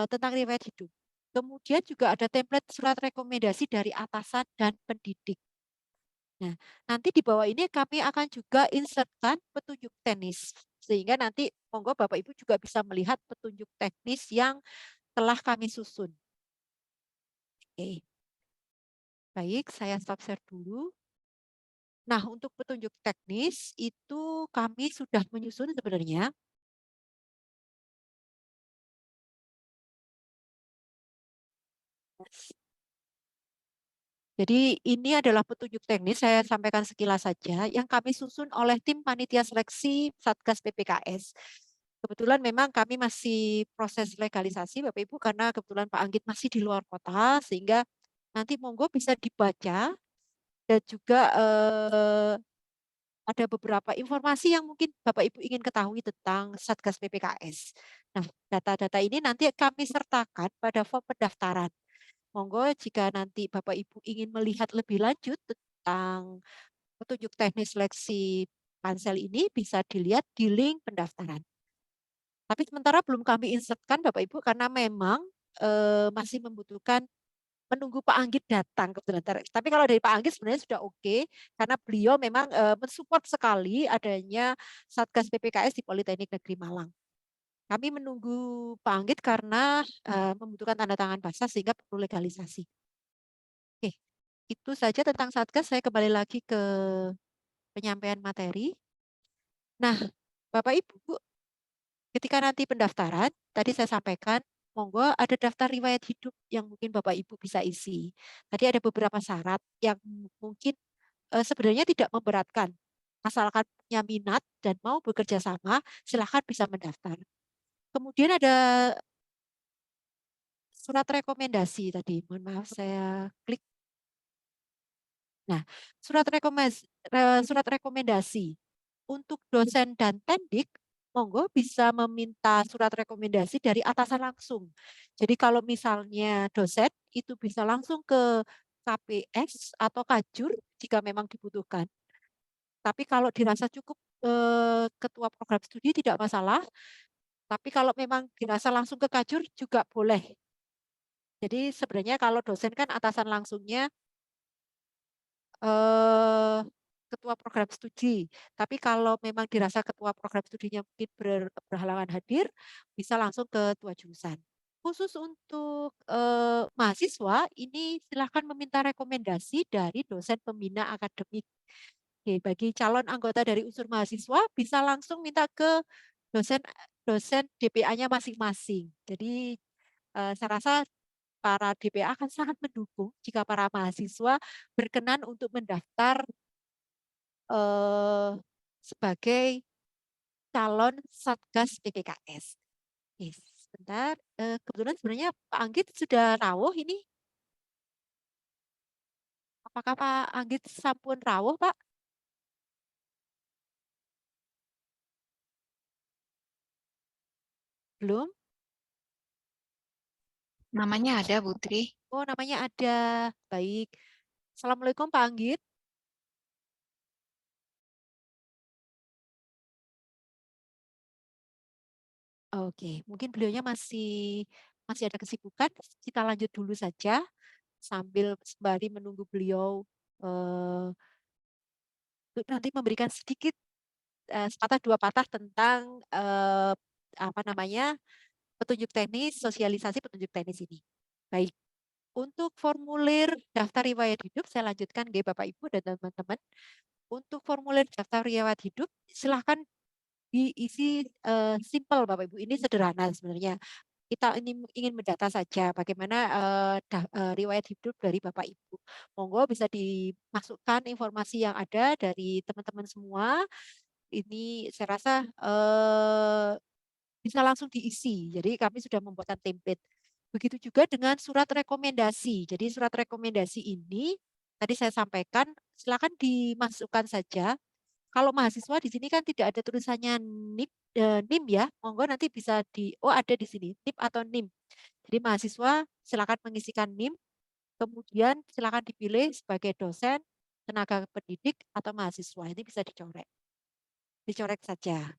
tentang riwayat hidup. Kemudian juga ada template surat rekomendasi dari atasan dan pendidik. Nah, nanti di bawah ini kami akan juga insertkan petunjuk teknis, sehingga nanti monggo Bapak Ibu juga bisa melihat petunjuk teknis yang telah kami susun. Oke. Baik, saya stop share dulu. Nah, untuk petunjuk teknis itu kami sudah menyusun sebenarnya. Jadi ini adalah petunjuk teknis, saya sampaikan sekilas saja, yang kami susun oleh tim panitia seleksi Satgas PPKS. Kebetulan memang kami masih proses legalisasi Bapak Ibu, karena kebetulan Pak Anggit masih di luar kota, sehingga nanti monggo bisa dibaca, dan juga ada beberapa informasi yang mungkin Bapak Ibu ingin ketahui tentang Satgas PPKS. Nah, data-data ini nanti kami sertakan pada form pendaftaran. Monggo jika nanti Bapak Ibu ingin melihat lebih lanjut tentang petunjuk teknis seleksi pansel ini, bisa dilihat di link pendaftaran. Tapi sementara belum kami insertkan Bapak Ibu, karena memang masih membutuhkan menunggu Pak Anggit datang kebetulan. Tapi kalau dari Pak Anggit sebenarnya sudah oke, karena beliau memang mensupport sekali adanya Satgas PPKS di Politeknik Negeri Malang. Kami menunggu Pak Anggit karena membutuhkan tanda tangan basah sehingga perlu legalisasi. Oke, itu saja tentang Satgas. Saya kembali lagi ke penyampaian materi. Nah, Bapak Ibu, ketika nanti pendaftaran, tadi saya sampaikan, monggo ada daftar riwayat hidup yang mungkin Bapak Ibu bisa isi. Tadi ada beberapa syarat yang mungkin sebenarnya tidak memberatkan. Asalkan punya minat dan mau bekerja sama, silahkan bisa mendaftar. Kemudian ada surat rekomendasi tadi. Mohon maaf, saya klik. Nah, surat rekomendasi untuk dosen dan tendik, monggo bisa meminta surat rekomendasi dari atasan langsung. Jadi kalau misalnya dosen itu bisa langsung ke KPS atau Kajur jika memang dibutuhkan. Tapi kalau dirasa cukup ketua program studi tidak masalah. Tapi kalau memang dirasa langsung ke Kajur juga boleh. Jadi sebenarnya kalau dosen kan atasan langsungnya eh, ketua program studi. Tapi kalau memang dirasa ketua program studinya mungkin berhalangan hadir, bisa langsung ke ketua jurusan. Khusus untuk mahasiswa, ini silahkan meminta rekomendasi dari dosen pembina akademik. Oke, bagi calon anggota dari unsur mahasiswa, bisa langsung minta ke dosen dosen DPA-nya masing-masing. Jadi saya rasa para DPA akan sangat mendukung jika para mahasiswa berkenan untuk mendaftar eh, sebagai calon Satgas PPKS. Oke, sebentar. Kebetulan sebenarnya Pak Anggit sudah rawuh ini. Apakah Pak Anggit sampun rawuh, Pak? Belum? Namanya ada, Putri. Oh, namanya ada. Baik. Assalamualaikum Pak Anggit. Oke, mungkin beliaunya masih ada kesibukan. Kita lanjut dulu saja sambil sembari menunggu beliau untuk nanti memberikan sedikit sepatah dua patah tentang apa namanya petunjuk teknis, sosialisasi petunjuk teknis ini. Baik, untuk formulir daftar riwayat hidup saya lanjutkan Bapak Ibu dan teman-teman. Untuk formulir daftar riwayat hidup silahkan diisi simple Bapak Ibu. Ini sederhana sebenarnya. Kita ini ingin mendata saja bagaimana riwayat hidup dari Bapak Ibu. Monggo bisa dimasukkan informasi yang ada dari teman-teman semua. Ini saya rasa bisa langsung diisi. Jadi kami sudah membuatkan template. Begitu juga dengan surat rekomendasi. Jadi surat rekomendasi ini tadi saya sampaikan silakan dimasukkan saja. Kalau mahasiswa di sini kan tidak ada tulisannya NIM ya. Monggo nanti bisa ada di sini NIM atau NIM. Jadi mahasiswa silakan mengisikan NIM, kemudian silakan dipilih sebagai dosen, tenaga pendidik atau mahasiswa. Ini bisa dicoret. Dicoret saja.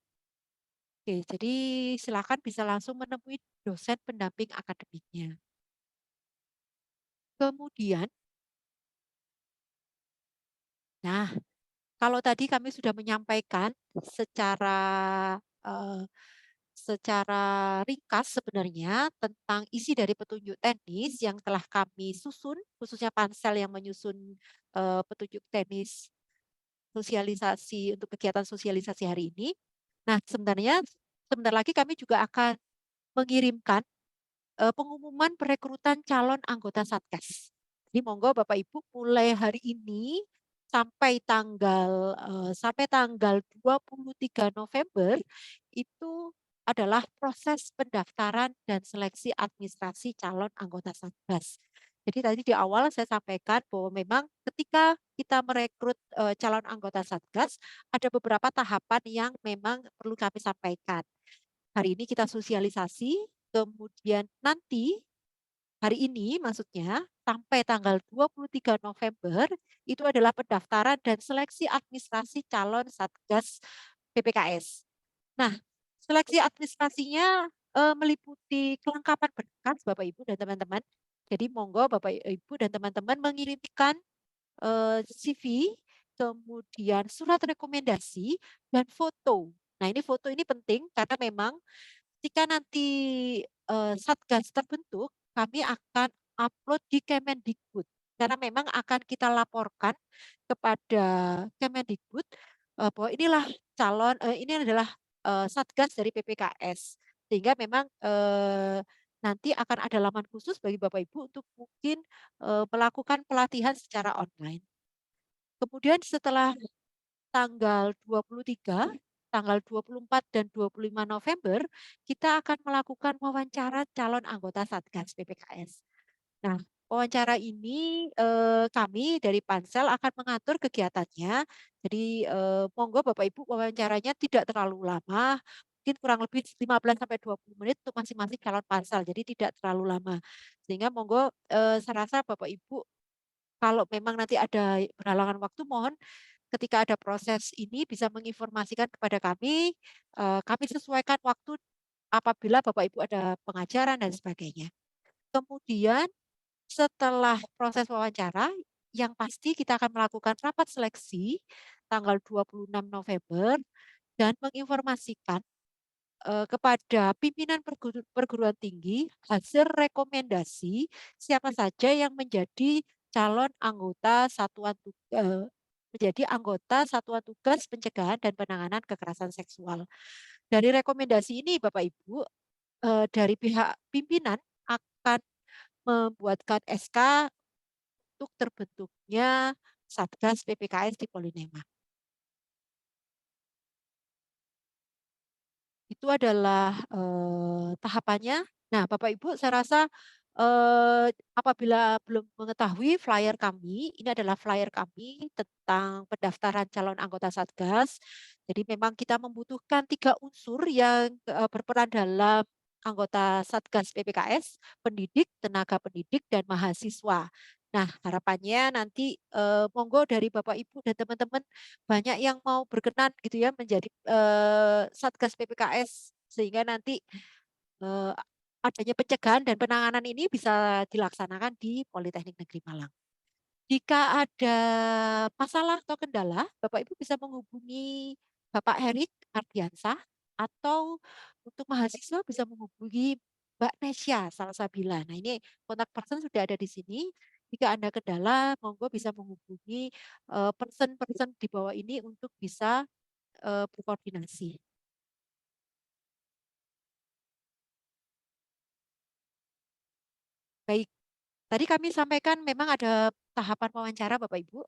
Oke, jadi silakan bisa langsung menemui dosen pendamping akademiknya. Kemudian, nah, kalau tadi kami sudah menyampaikan eh, secara ringkas sebenarnya tentang isi dari petunjuk teknis yang telah kami susun, khususnya Pansel yang menyusun petunjuk teknis sosialisasi untuk kegiatan sosialisasi hari ini. Nah, sebenarnya sebentar lagi kami juga akan mengirimkan pengumuman perekrutan calon anggota Satgas. Jadi monggo Bapak Ibu mulai hari ini sampai tanggal 23 November itu adalah proses pendaftaran dan seleksi administrasi calon anggota Satgas. Jadi tadi di awal saya sampaikan bahwa memang ketika kita merekrut calon anggota Satgas ada beberapa tahapan yang memang perlu kami sampaikan. Hari ini kita sosialisasi, kemudian nanti hari ini maksudnya sampai tanggal 23 November itu adalah pendaftaran dan seleksi administrasi calon Satgas PPKS. Nah, seleksi administrasinya meliputi kelengkapan berkas Bapak Ibu dan teman-teman. Jadi monggo Bapak Ibu dan teman-teman mengirimkan CV, kemudian surat rekomendasi dan foto. Nah, ini foto ini penting karena memang ketika nanti Satgas terbentuk, kami akan upload di Kemendikbud. Karena memang akan kita laporkan kepada Kemendikbud bahwa inilah ini adalah Satgas dari PPKS. Sehingga memang nanti akan ada laman khusus bagi Bapak Ibu untuk mungkin melakukan pelatihan secara online. Kemudian setelah tanggal 23, tanggal 24 dan 25 November, kita akan melakukan wawancara calon anggota Satgas PPKS. Nah, wawancara ini kami dari Pansel akan mengatur kegiatannya. Jadi monggo Bapak Ibu wawancaranya tidak terlalu lama, mungkin kurang lebih 15 sampai 20 menit untuk masing-masing calon Pansel. Jadi tidak terlalu lama. Sehingga monggo saya rasa Bapak Ibu kalau memang nanti ada berhalangan waktu mohon ketika ada proses ini bisa menginformasikan kepada kami, kami sesuaikan waktu apabila Bapak Ibu ada pengajaran dan sebagainya. Kemudian setelah proses wawancara, yang pasti kita akan melakukan rapat seleksi tanggal 26 November dan menginformasikan kepada pimpinan perguruan tinggi hasil rekomendasi siapa saja yang menjadi calon anggota menjadi anggota Satuan Tugas Pencegahan dan Penanganan Kekerasan Seksual. Dari rekomendasi ini Bapak Ibu dari pihak pimpinan akan membuatkan SK untuk terbentuknya Satgas PPKS di Polinema. Itu adalah tahapannya. Nah, Bapak Ibu, saya rasa apabila belum mengetahui flyer kami, ini adalah flyer kami tentang pendaftaran calon anggota Satgas. Jadi memang kita membutuhkan 3 unsur yang berperan dalam anggota Satgas PPKS, pendidik, tenaga pendidik, dan mahasiswa. Nah, harapannya nanti monggo dari Bapak Ibu dan teman-teman banyak yang mau berkenan gitu ya menjadi Satgas PPKS sehingga nanti adanya pencegahan dan penanganan ini bisa dilaksanakan di Politeknik Negeri Malang. Jika ada masalah atau kendala, Bapak Ibu bisa menghubungi Bapak Herik Ardiansah, atau untuk mahasiswa bisa menghubungi Mbak Nesya Salsabila. Nah, ini kontak person sudah ada di sini. Jika Anda kendala, monggo bisa menghubungi person-person di bawah ini untuk bisa berkoordinasi. Baik, tadi kami sampaikan memang ada tahapan wawancara Bapak Ibu.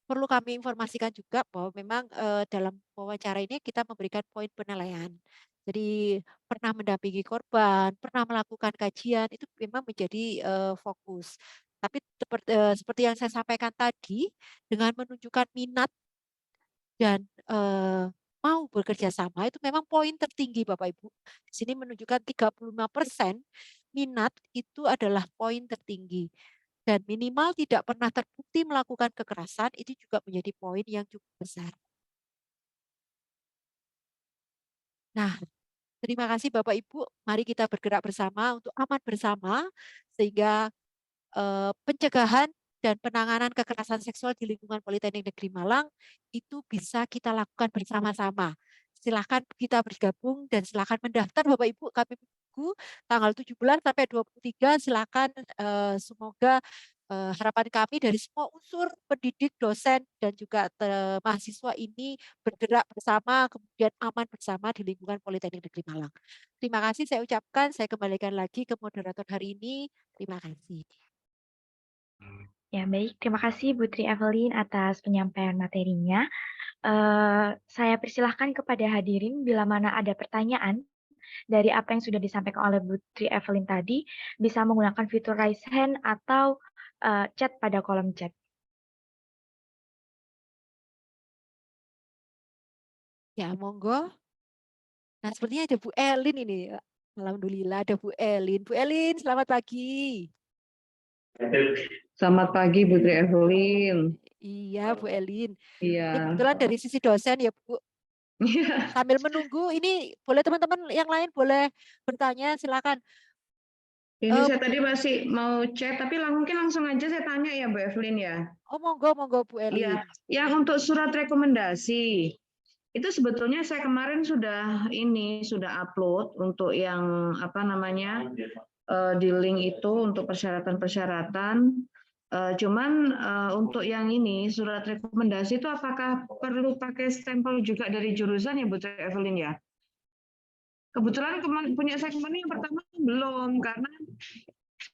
Perlu kami informasikan juga bahwa memang dalam wawancara ini kita memberikan poin penilaian. Jadi pernah mendampingi korban, pernah melakukan kajian, itu memang menjadi fokus. Tapi seperti yang saya sampaikan tadi, dengan menunjukkan minat dan mau bekerja sama itu memang poin tertinggi Bapak Ibu. Di sini menunjukkan 35% minat itu adalah poin tertinggi. Dan minimal tidak pernah terbukti melakukan kekerasan itu juga menjadi poin yang cukup besar. Nah, terima kasih Bapak Ibu. Mari kita bergerak bersama untuk aman bersama sehingga pencegahan dan penanganan kekerasan seksual di lingkungan Politeknik Negeri Malang itu bisa kita lakukan bersama-sama. Silakan kita bergabung dan silakan mendaftar Bapak Ibu, kami menunggu tanggal 17 sampai 23. Silakan semoga harapan kami dari semua unsur pendidik, dosen dan juga mahasiswa ini bergerak bersama kemudian aman bersama di lingkungan Politeknik Negeri Malang. Terima kasih saya ucapkan, saya kembalikan lagi ke moderator hari ini. Terima kasih. Ya, baik. Terima kasih Bu Tri Evelyn atas penyampaian materinya. Saya persilahkan kepada hadirin bila mana ada pertanyaan dari apa yang sudah disampaikan oleh Bu Tri Evelyn tadi, bisa menggunakan fitur raise hand atau chat pada kolom chat. Ya, monggo. Nah, sepertinya ada Bu Elin ini. Alhamdulillah ada Bu Elin. Bu Elin, selamat pagi. Selamat pagi, Putri Evelyn. Iya, Bu Elin. Iya. Ini kebetulan dari sisi dosen ya, Bu. Sambil menunggu, ini boleh teman-teman yang lain boleh bertanya, silakan. Ini saya tadi masih mau chat, tapi mungkin langsung aja saya tanya ya, Bu Evelyn ya. Oh, monggo, monggo Bu Elin. Iya, yang untuk surat rekomendasi, itu sebetulnya saya kemarin sudah upload untuk yang apa namanya di link itu untuk persyaratan-persyaratan. Cuman untuk yang ini surat rekomendasi itu apakah perlu pakai stempel juga dari jurusan ya, Bu Evelyn ya? Kebetulan punya segmen yang pertama belum, karena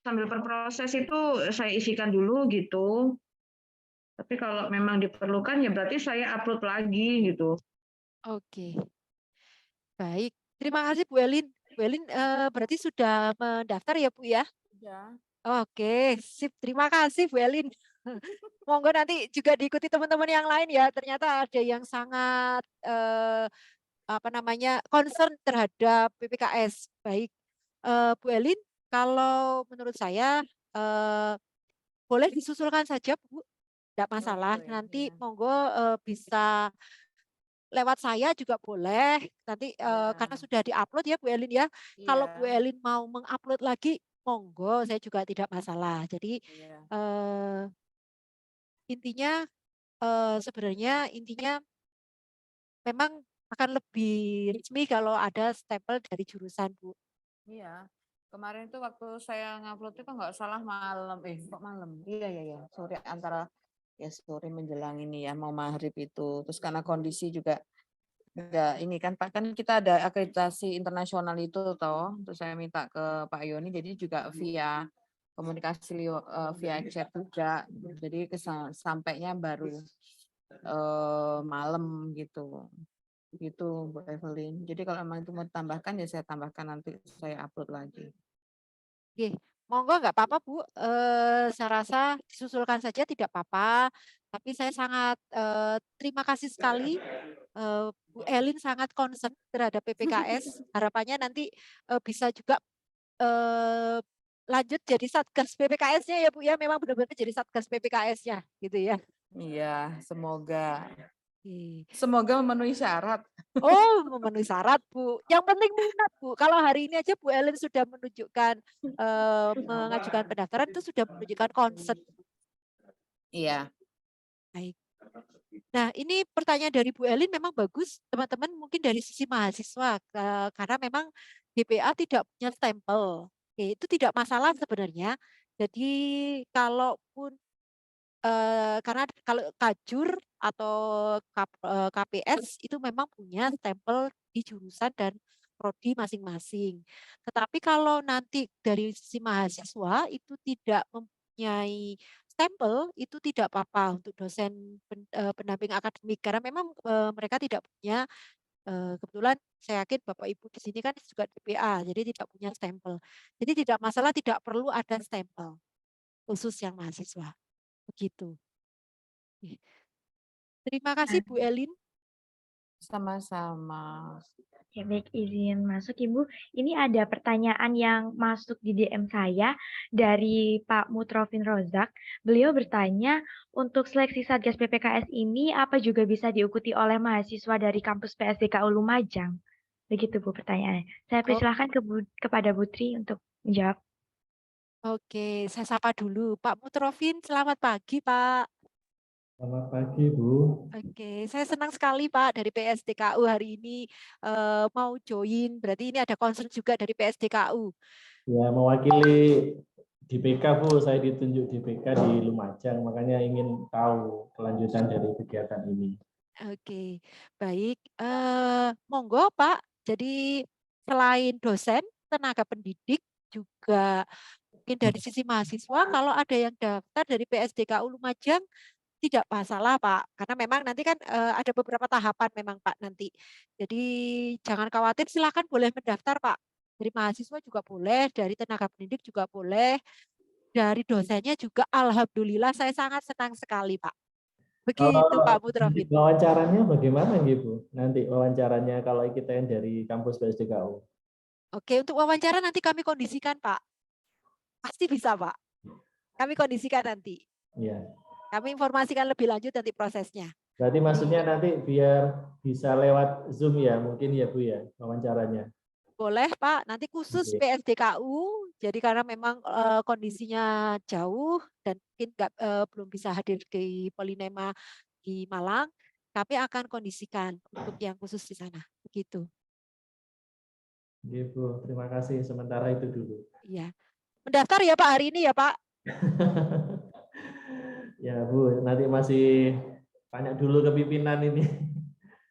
sambil berproses itu saya isikan dulu gitu. Tapi kalau memang diperlukan ya berarti saya upload lagi gitu. Oke. Baik. Terima kasih Bu Elin. Bu Elin berarti sudah mendaftar ya, Bu ya? Sudah. Oke, sip. Terima kasih Bu Elin. Monggo nanti juga diikuti teman-teman yang lain ya. Ternyata ada yang sangat apa namanya concern terhadap PPKS. Baik, Bu Elin, kalau menurut saya boleh disusulkan saja Bu, tidak masalah. Boleh, Nanti ya. monggo bisa lewat saya juga boleh. Nanti karena sudah diupload ya Bu Elin ya. Kalau Bu Iya. Elin mau mengupload lagi, monggo, saya juga tidak masalah. Jadi Iya. intinya sebenarnya intinya memang akan lebih resmi kalau ada stempel dari jurusan, Bu. Iya. Kemarin tuh waktu saya ngupload itu nggak salah malam, kok malam? Iya, sore sore menjelang ini ya mau maghrib itu. Terus karena kondisi juga enggak ini kan Pak, kan kita ada akreditasi internasional itu toh. Terus saya minta ke Pak Yoni, jadi juga via komunikasi via chat juga. Jadi sampainya baru malam gitu. Gitu Bu Evelyn. Jadi kalau memang itu mau ditambahkan ya saya tambahkan, nanti saya upload lagi. Oke, monggo nggak apa-apa Bu. Saya rasa disusulkan saja tidak apa-apa. Tapi saya sangat terima kasih sekali Bu Elin sangat concern terhadap PPKS. Harapannya nanti bisa juga lanjut jadi satgas PPKS-nya ya Bu ya. Memang benar-benar jadi satgas PPKS-nya gitu ya. Iya, semoga. Oke. Semoga memenuhi syarat. Oh, memenuhi syarat, Bu. Yang penting minat, Bu. Kalau hari ini aja Bu Ellen sudah menunjukkan mengajukan pendaftaran itu sudah menunjukkan concern. Iya. Baik. Nah, ini pertanyaan dari Bu Elin memang bagus, teman-teman. Mungkin dari sisi mahasiswa, karena memang DPA tidak punya stempel. Oke, itu tidak masalah sebenarnya. Jadi, kalaupun karena kalau Kajur atau KPS itu memang punya stempel di jurusan dan prodi masing-masing. Tetapi kalau nanti dari sisi mahasiswa itu tidak mempunyai stempel, itu tidak apa-apa untuk dosen pendamping akademik karena memang mereka tidak punya kebetulan saya yakin Bapak Ibu di sini kan juga DPA, jadi tidak punya stempel. Jadi tidak masalah, tidak perlu ada stempel khusus yang mahasiswa. Begitu. Terima kasih Bu Elin. Sama-sama. Ya, baik, izin masuk Ibu. Ini ada pertanyaan yang masuk di DM saya dari Pak Mutrofin Rozak. Beliau bertanya, untuk seleksi Satgas PPKS ini apa juga bisa diikuti oleh mahasiswa dari kampus PSDKU Lumajang? Begitu Bu pertanyaannya. Saya Oh, persilahkan kepada Putri untuk menjawab. oke, saya sapa dulu. Pak Mutrofin, selamat pagi Pak. Selamat pagi, Bu. Oke, saya senang sekali Pak dari PSDKU hari ini mau join. Berarti ini ada concern juga dari PSDKU. Ya, mewakili DPK, Bu. Saya ditunjuk DPK di Lumajang, makanya ingin tahu kelanjutan dari kegiatan ini. Oke, baik. Monggo Pak. Jadi selain dosen, tenaga pendidik juga mungkin dari sisi mahasiswa, kalau ada yang daftar dari PSDKU Lumajang tidak masalah Pak, karena memang nanti kan ada beberapa tahapan memang Pak nanti. Jadi jangan khawatir, silakan boleh mendaftar Pak. Dari mahasiswa juga boleh, dari tenaga pendidik juga boleh, dari dosennya juga alhamdulillah saya sangat senang sekali Pak. Begitu Pak Mutrofin. Wawancaranya bagaimana, Bu? Nanti wawancaranya kalau kita yang dari kampus PSDKU. Oke, untuk wawancara nanti kami kondisikan Pak. Pasti bisa Pak. Kami kondisikan nanti. Ya. Kami informasikan lebih lanjut nanti prosesnya. Berarti maksudnya nanti biar bisa lewat Zoom ya, mungkin ya Bu ya, wawancaranya. Boleh Pak, nanti khusus Oke. PSDKU, jadi karena memang kondisinya jauh dan mungkin belum bisa hadir di Polinema di Malang, kami akan kondisikan untuk yang khusus di sana. Begitu. Oke, Bu. Terima kasih. Sementara itu dulu. Iya. Mendaftar ya Pak hari ini ya Pak? Ya, Bu. Nanti masih tanya dulu ke pimpinan ini.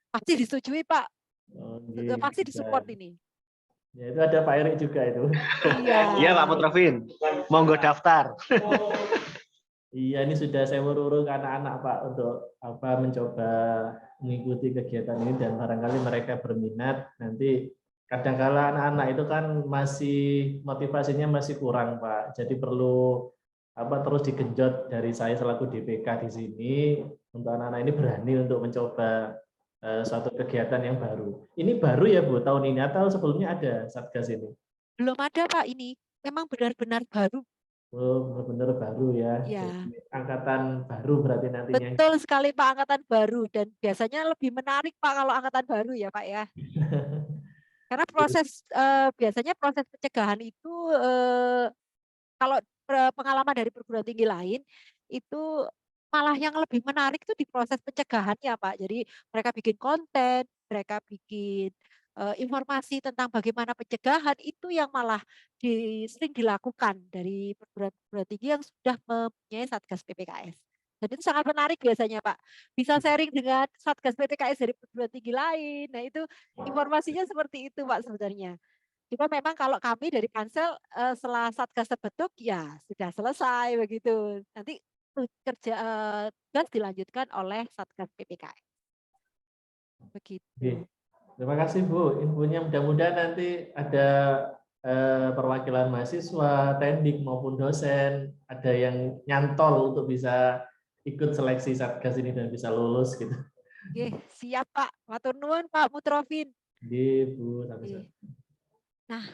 Pasti disetujui Pak. Oke, Pasti bisa. disupport ini. Ya, itu ada Pak Erik juga itu. Iya. Iya Pak Mutrofin, monggo daftar. Iya, ini sudah saya urus ke anak-anak Pak untuk mencoba mengikuti kegiatan ini dan barangkali mereka berminat. Nanti kadang-kala anak-anak itu kan masih motivasinya masih kurang Pak. Jadi perlu terus digenjot dari saya selaku DPK di sini untuk anak-anak ini berani untuk mencoba suatu kegiatan yang baru. Ini baru ya Bu tahun ini atau sebelumnya ada Satgas ini? Belum ada Pak ini. Memang benar-benar baru. Oh, benar-benar baru ya. Ya. Jadi, angkatan baru berarti nantinya. Betul sekali Pak, angkatan baru, dan biasanya lebih menarik Pak kalau angkatan baru ya Pak ya. Karena biasanya proses pencegahan itu kalau pengalaman dari perguruan tinggi lain itu malah yang lebih menarik itu di proses pencegahannya Pak. Jadi mereka bikin konten, mereka bikin informasi tentang bagaimana pencegahan, itu yang malah sering dilakukan dari perguruan tinggi yang sudah mempunyai Satgas PPKS. Dan itu sangat menarik biasanya Pak. Bisa sharing dengan Satgas PPKS dari perguruan tinggi lain. Nah itu informasinya seperti itu Pak sebenarnya. Cuma memang kalau kami dari Pansel setelah Satgas terbentuk ya sudah selesai begitu. Nanti kerja tugas dilanjutkan oleh Satgas PPKS. Begitu. Oke. Terima kasih Bu, infonya mudah-mudahan nanti ada perwakilan mahasiswa, teknik maupun dosen, ada yang nyantol untuk bisa ikut seleksi Satgas ini dan bisa lulus gitu. Oke, siap Pak. Matur nuwun Pak Mutrofin. Oke, Bu, sampai. Nah,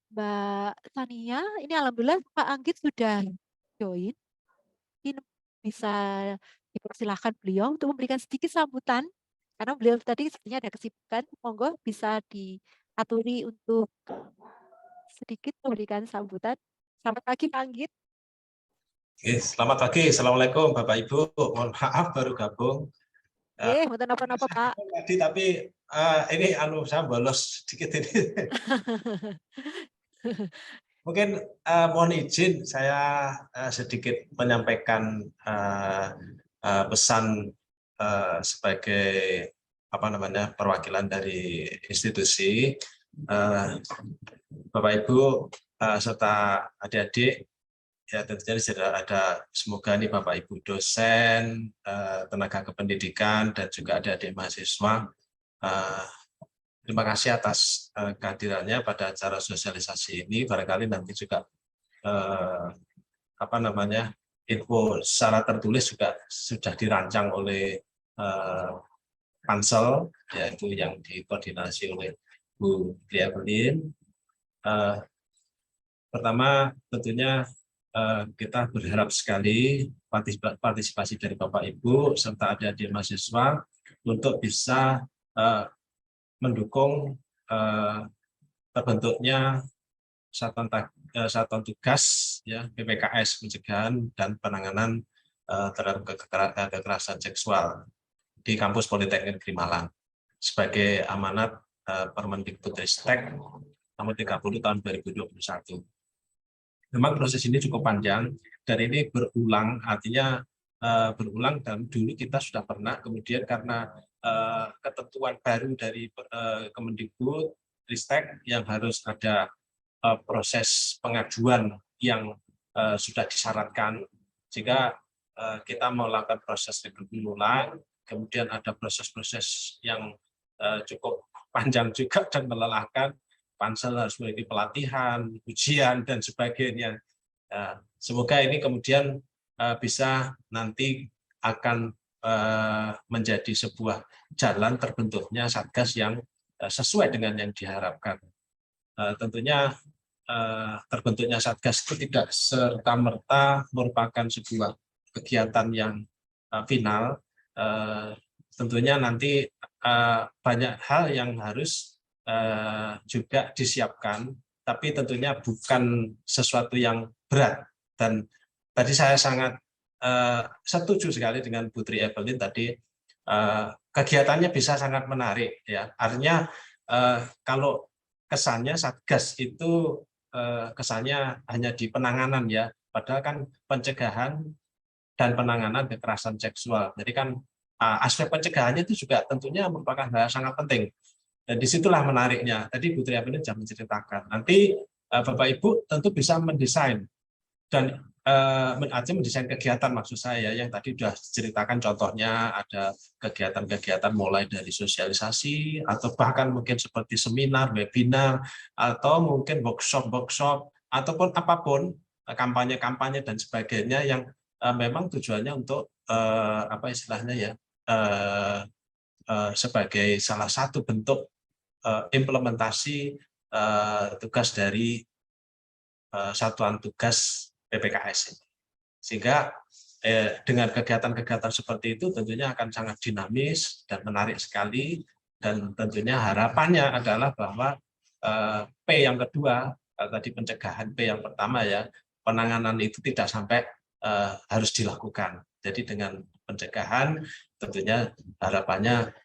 Mbak Tania, ini alhamdulillah Pak Anggit sudah join. Mungkin bisa dipersilahkan beliau untuk memberikan sedikit sambutan. Karena beliau tadi sepertinya ada kesibukan, monggo bisa diaturi untuk sedikit memberikan sambutan. Selamat pagi Pak Anggit. Oke, selamat pagi, assalamualaikum Bapak Ibu. Mohon maaf baru gabung Mboten napa-napa, Pak. tadi, tapi ini saya bolos sedikit ini. Mungkin mohon izin saya sedikit menyampaikan pesan sebagai perwakilan dari institusi. Bapak Ibu serta adik-adik, ya tentunya sudah ada, semoga nih Bapak Ibu dosen, tenaga kependidikan, dan juga adik-adik mahasiswa, terima kasih atas kehadirannya pada acara sosialisasi ini. Barangkali nanti juga info secara tertulis juga sudah dirancang oleh pansel, yaitu yang dikoordinasi oleh Bu Evelyn. Pertama, tentunya kita berharap sekali partisipasi dari Bapak Ibu serta adik-adik mahasiswa untuk bisa mendukung terbentuknya satuan tugas ya PPKS pencegahan dan penanganan terhadap kekerasan seksual di kampus Politeknik Negeri Malang sebagai amanat Permendikbudristek nomor 30 tahun 2021. Memang proses ini cukup panjang dan ini berulang, artinya berulang, dan dulu kita sudah pernah, kemudian karena ketentuan baru dari Kemendikbudristek yang harus ada proses pengajuan yang sudah disyaratkan, sehingga kita melakukan proses rekrutmen ulang, kemudian ada proses-proses yang cukup panjang juga dan melelahkan, pansel harus memiliki pelatihan, ujian, dan sebagainya. Semoga ini kemudian bisa nanti akan menjadi sebuah jalan terbentuknya Satgas yang sesuai dengan yang diharapkan. Tentunya terbentuknya Satgas itu tidak serta-merta merupakan sebuah kegiatan yang final. Tentunya nanti banyak hal yang harus juga disiapkan, tapi tentunya bukan sesuatu yang berat. Dan tadi saya sangat setuju sekali dengan Putri Evelyn tadi, kegiatannya bisa sangat menarik, ya. Artinya kalau kesannya Satgas itu kesannya hanya di penanganan, ya, padahal kan pencegahan dan penanganan kekerasan seksual. Jadi kan aspek pencegahannya itu juga tentunya merupakan hal yang sangat penting. Dan disitulah menariknya. Tadi Putri Evelyn sudah menceritakan. Nanti Bapak Ibu tentu bisa mendesain dan mendesain kegiatan, maksud saya, yang tadi sudah diceritakan contohnya, ada kegiatan-kegiatan mulai dari sosialisasi atau bahkan mungkin seperti seminar, webinar, atau mungkin workshop ataupun apapun, kampanye-kampanye dan sebagainya yang memang tujuannya untuk sebagai salah satu bentuk implementasi tugas dari satuan tugas PPKS ini. Sehingga dengan kegiatan-kegiatan seperti itu tentunya akan sangat dinamis dan menarik sekali, dan tentunya harapannya adalah bahwa P yang kedua, tadi pencegahan, P yang pertama, ya, penanganan itu tidak sampai harus dilakukan. Jadi dengan pencegahan tentunya harapannya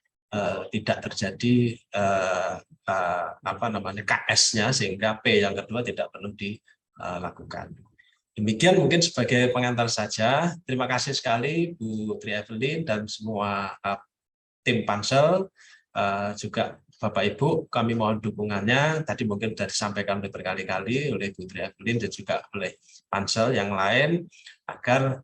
tidak terjadi KS-nya, sehingga P yang kedua tidak perlu dilakukan. Demikian mungkin sebagai pengantar saja. Terima kasih sekali Bu Tri Evelyn dan semua tim pansel, juga Bapak Ibu, kami mohon dukungannya. Tadi mungkin sudah disampaikan berkali-kali oleh Bu Tri Evelyn dan juga oleh pansel yang lain, agar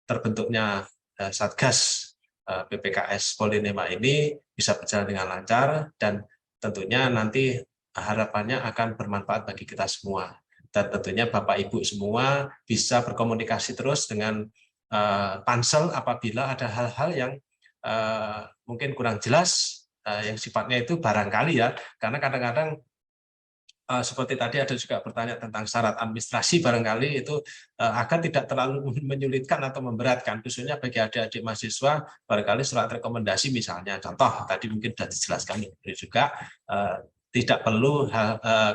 terbentuknya Satgas PPKS Polinema ini bisa berjalan dengan lancar, dan tentunya nanti harapannya akan bermanfaat bagi kita semua. Dan tentunya Bapak Ibu semua bisa berkomunikasi terus dengan pansel apabila ada hal-hal yang mungkin kurang jelas, yang sifatnya itu barangkali, ya, karena kadang-kadang seperti tadi ada juga bertanya tentang syarat administrasi, barangkali itu agar tidak terlalu menyulitkan atau memberatkan, khususnya bagi adik-adik mahasiswa, barangkali surat rekomendasi misalnya, contoh tadi mungkin sudah dijelaskan juga, tidak perlu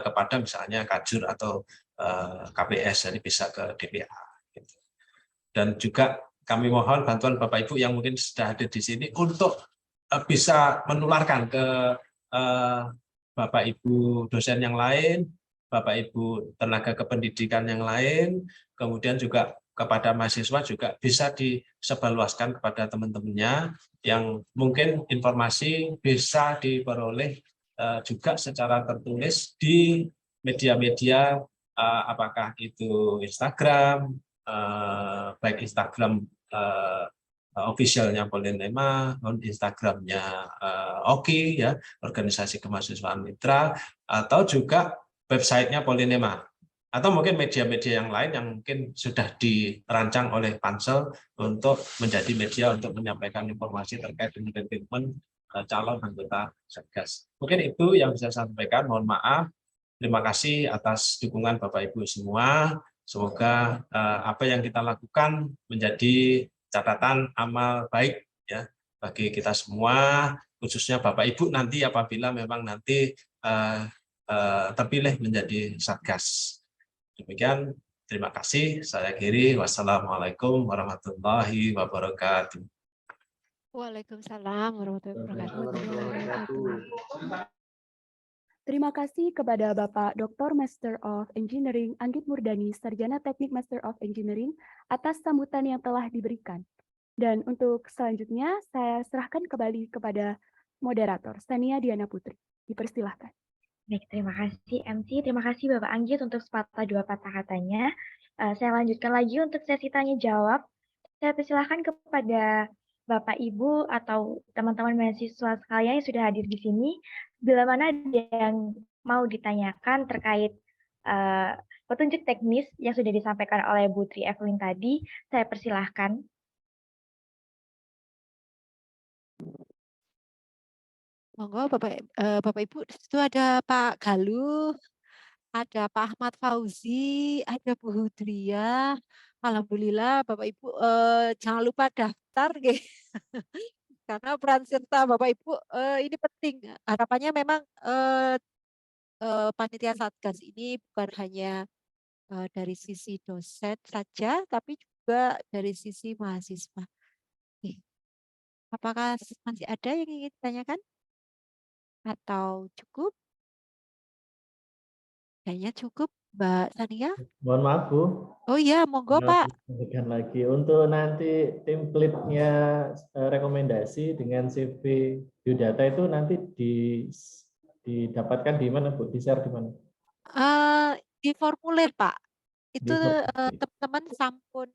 kepada misalnya Kajur atau KPS, jadi bisa ke DPA. Dan juga kami mohon bantuan Bapak Ibu yang mungkin sudah hadir di sini untuk bisa menularkan ke Bapak Ibu dosen yang lain, Bapak Ibu tenaga kependidikan yang lain, kemudian juga kepada mahasiswa juga bisa disebarluaskan kepada teman-temannya yang mungkin informasi bisa diperoleh juga secara tertulis di media-media apakah itu Instagram, baik Instagram officialnya Polonema, Instagramnya OKI ya, organisasi kemahasiswaan mitra, atau juga websitenya Polonema, atau mungkin media-media yang lain yang mungkin sudah dirancang oleh Pansel untuk menjadi media untuk menyampaikan informasi terkait dengan rekrutmen calon anggota Satgas. Mungkin itu yang bisa saya sampaikan. Mohon maaf. Terima kasih atas dukungan Bapak Ibu semua. Semoga apa yang kita lakukan menjadi catatan amal baik ya bagi kita semua, khususnya Bapak Ibu nanti apabila memang nanti terpilih menjadi Satgas. Demikian, terima kasih. Saya akhiri. Wassalamualaikum warahmatullahi wabarakatuh. Waalaikumsalam warahmatullahi wabarakatuh. Terima kasih kepada Bapak Dr. Master of Engineering Anggit Murdani, Sarjana Teknik Master of Engineering, atas sambutan yang telah diberikan. Dan untuk selanjutnya, saya serahkan kembali kepada moderator, Sania Diana Putri. Dipersilahkan. Baik, terima kasih MC. Terima kasih Bapak Anggit untuk sepatah dua patah katanya. Saya lanjutkan lagi untuk sesi tanya jawab. Saya persilahkan kepada Bapak Ibu atau teman-teman mahasiswa sekalian yang sudah hadir di sini, bila mana ada yang mau ditanyakan terkait petunjuk teknis yang sudah disampaikan oleh Bu Tri Evelyn tadi, saya persilahkan. Monggo Bapak Ibu, di situ ada Pak Galuh, ada Pak Ahmad Fauzi, ada Bu Hudria. Alhamdulillah Bapak Ibu jangan lupa daftar nggih. Karena peran serta Bapak Ibu ini penting. Harapannya memang panitia Satgas ini bukan hanya dari sisi dosen saja, tapi juga dari sisi mahasiswa. Oke. Apakah masih ada yang ingin ditanyakan? Atau cukup? Kayaknya cukup, Mbak Sania. Mohon maaf Bu. Oh iya, monggo Pak. Sampaikan lagi untuk nanti template-nya rekomendasi dengan CV biodata itu nanti didapatkan di mana Bu? Di-share di mana? Di formulir Pak. Itu teman-teman sampun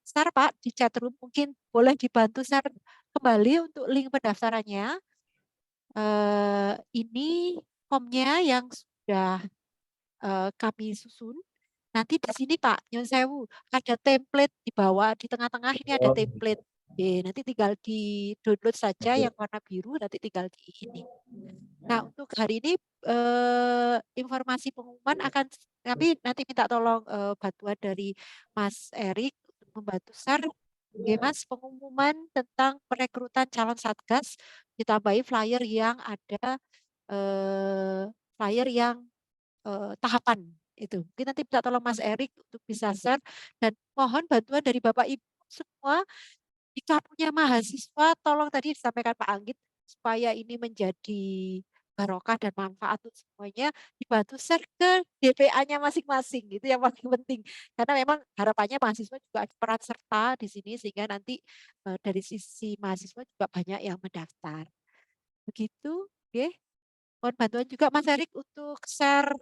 share Pak di chat room, mungkin boleh dibantu share kembali untuk link pendaftarannya. Ini formnya yang sudah kami susun. Nanti di sini Pak, Nyun Sewu, ada template di bawah, di tengah-tengah ini ada template. Nanti tinggal di download saja yang warna biru, nanti tinggal di ini. Nah, untuk hari ini informasi pengumuman akan kami nanti minta tolong bantuan dari Mas Erik untuk membantu share Mas pengumuman tentang perekrutan calon Satgas, ditambahi flyer yang ada flyer yang tahapan itu. Mungkin nanti minta tolong Mas Erik untuk bisa share dan mohon bantuan dari Bapak Ibu semua. Jika punya mahasiswa, tolong tadi disampaikan Pak Anggit supaya ini menjadi barokah dan manfaat untuk semuanya, dibantu share ke DPA-nya masing-masing, itu yang paling penting. Karena memang harapannya mahasiswa juga ada peran serta di sini sehingga nanti dari sisi mahasiswa juga banyak yang mendaftar. Begitu, oke. Mohon bantuan juga Mas Erik untuk share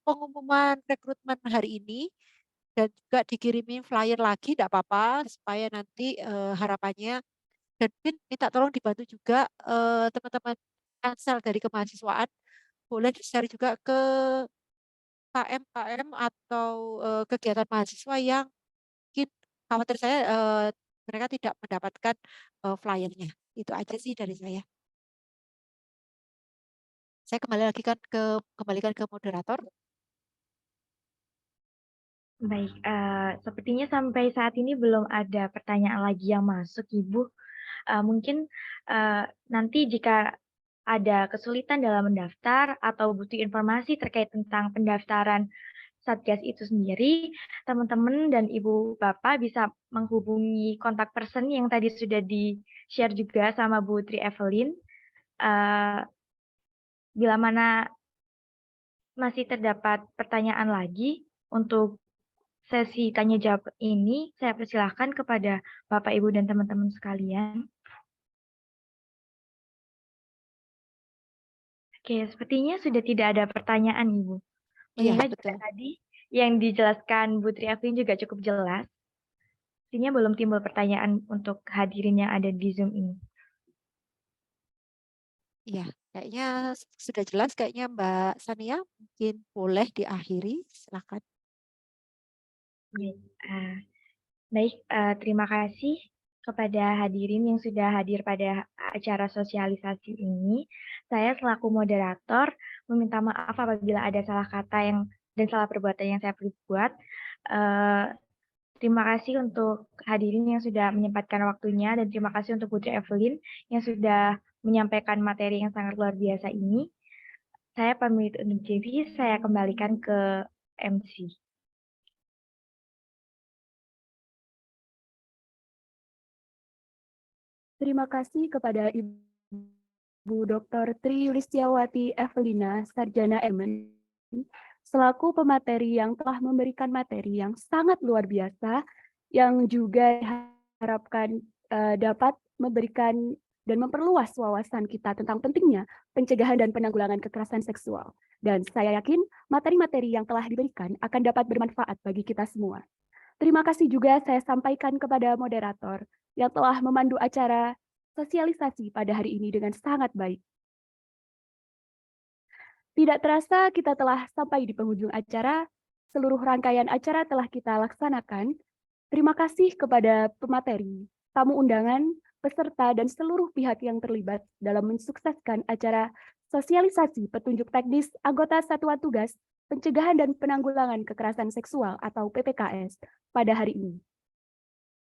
pengumuman rekrutmen hari ini dan juga dikirimin flyer lagi, tidak apa-apa, supaya nanti harapannya dan mungkin minta tolong dibantu juga teman-teman Pansel dari kemahasiswaan boleh di-share juga ke KM atau kegiatan mahasiswa yang mungkin khawatir saya mereka tidak mendapatkan flyernya. Itu aja sih dari saya. Saya kembalikan ke moderator. Baik, sepertinya sampai saat ini belum ada pertanyaan lagi yang masuk, Ibu. Mungkin nanti jika ada kesulitan dalam mendaftar atau butuh informasi terkait tentang pendaftaran Satgas itu sendiri, teman-teman dan Ibu Bapak bisa menghubungi kontak person yang tadi sudah di-share juga sama Bu Tri Evelyn. Bila mana masih terdapat pertanyaan lagi untuk sesi tanya jawab ini, saya persilahkan kepada Bapak, Ibu, dan teman-teman sekalian. Oke, sepertinya sudah tidak ada pertanyaan, Ibu. Iya, Mengingat juga betul. tadi yang dijelaskan Bu Tri Evelyn juga cukup jelas. Sepertinya belum timbul pertanyaan untuk hadirin yang ada di Zoom ini. Iya, kayaknya sudah jelas kayaknya Mbak Sania, mungkin boleh diakhiri, silakan. Baik, terima kasih kepada hadirin yang sudah hadir pada acara sosialisasi ini. Saya selaku moderator meminta maaf apabila ada salah kata dan salah perbuatan yang saya perbuat. Terima kasih untuk hadirin yang sudah menyempatkan waktunya dan terima kasih untuk Putri Evelyn yang sudah menyampaikan materi yang sangat luar biasa ini. Saya pamit undur diri, saya kembalikan ke MC. Terima kasih kepada Ibu Dr. Tri Yulistiawati Evelina, Sarjana Emen, selaku pemateri yang telah memberikan materi yang sangat luar biasa, yang juga diharapkan dapat memberikan dan memperluas wawasan kita tentang pentingnya pencegahan dan penanggulangan kekerasan seksual. Dan saya yakin materi-materi yang telah diberikan akan dapat bermanfaat bagi kita semua. Terima kasih juga saya sampaikan kepada moderator yang telah memandu acara sosialisasi pada hari ini dengan sangat baik. Tidak terasa kita telah sampai di penghujung acara, seluruh rangkaian acara telah kita laksanakan. Terima kasih kepada pemateri, tamu undangan, peserta, dan seluruh pihak yang terlibat dalam mensukseskan acara sosialisasi petunjuk teknis anggota Satuan Tugas Pencegahan dan Penanggulangan Kekerasan Seksual atau PPKS pada hari ini.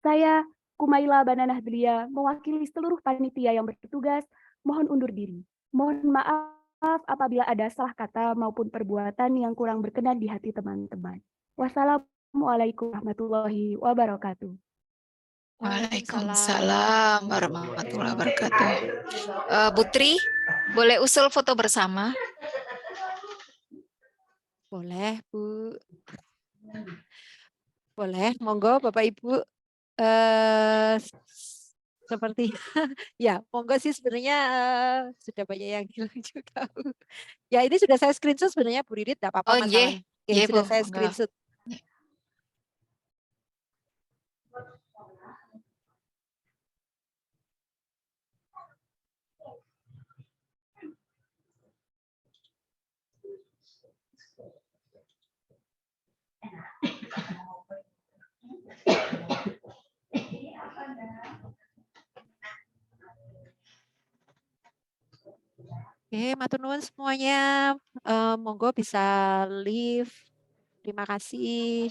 Saya, Kumaila Bananah Delia, mewakili seluruh panitia yang bertugas, mohon undur diri. Mohon maaf apabila ada salah kata maupun perbuatan yang kurang berkenan di hati teman-teman. Wassalamualaikum warahmatullahi wabarakatuh. Waalaikumsalam warahmatullahi wabarakatuh. Bu Tri, boleh usul foto bersama? Boleh, Bu. Boleh, monggo Bapak Ibu. Seperti ya, monggo sih sebenarnya sudah banyak yang hilang juga. Ya, ini sudah saya screenshot sebenarnya Bu Ridit, tidak apa-apa masalah. Nggih, Sudah Bu, saya monggo. screenshot. Oke, matur nuwun semuanya. Monggo bisa leave. Terima kasih.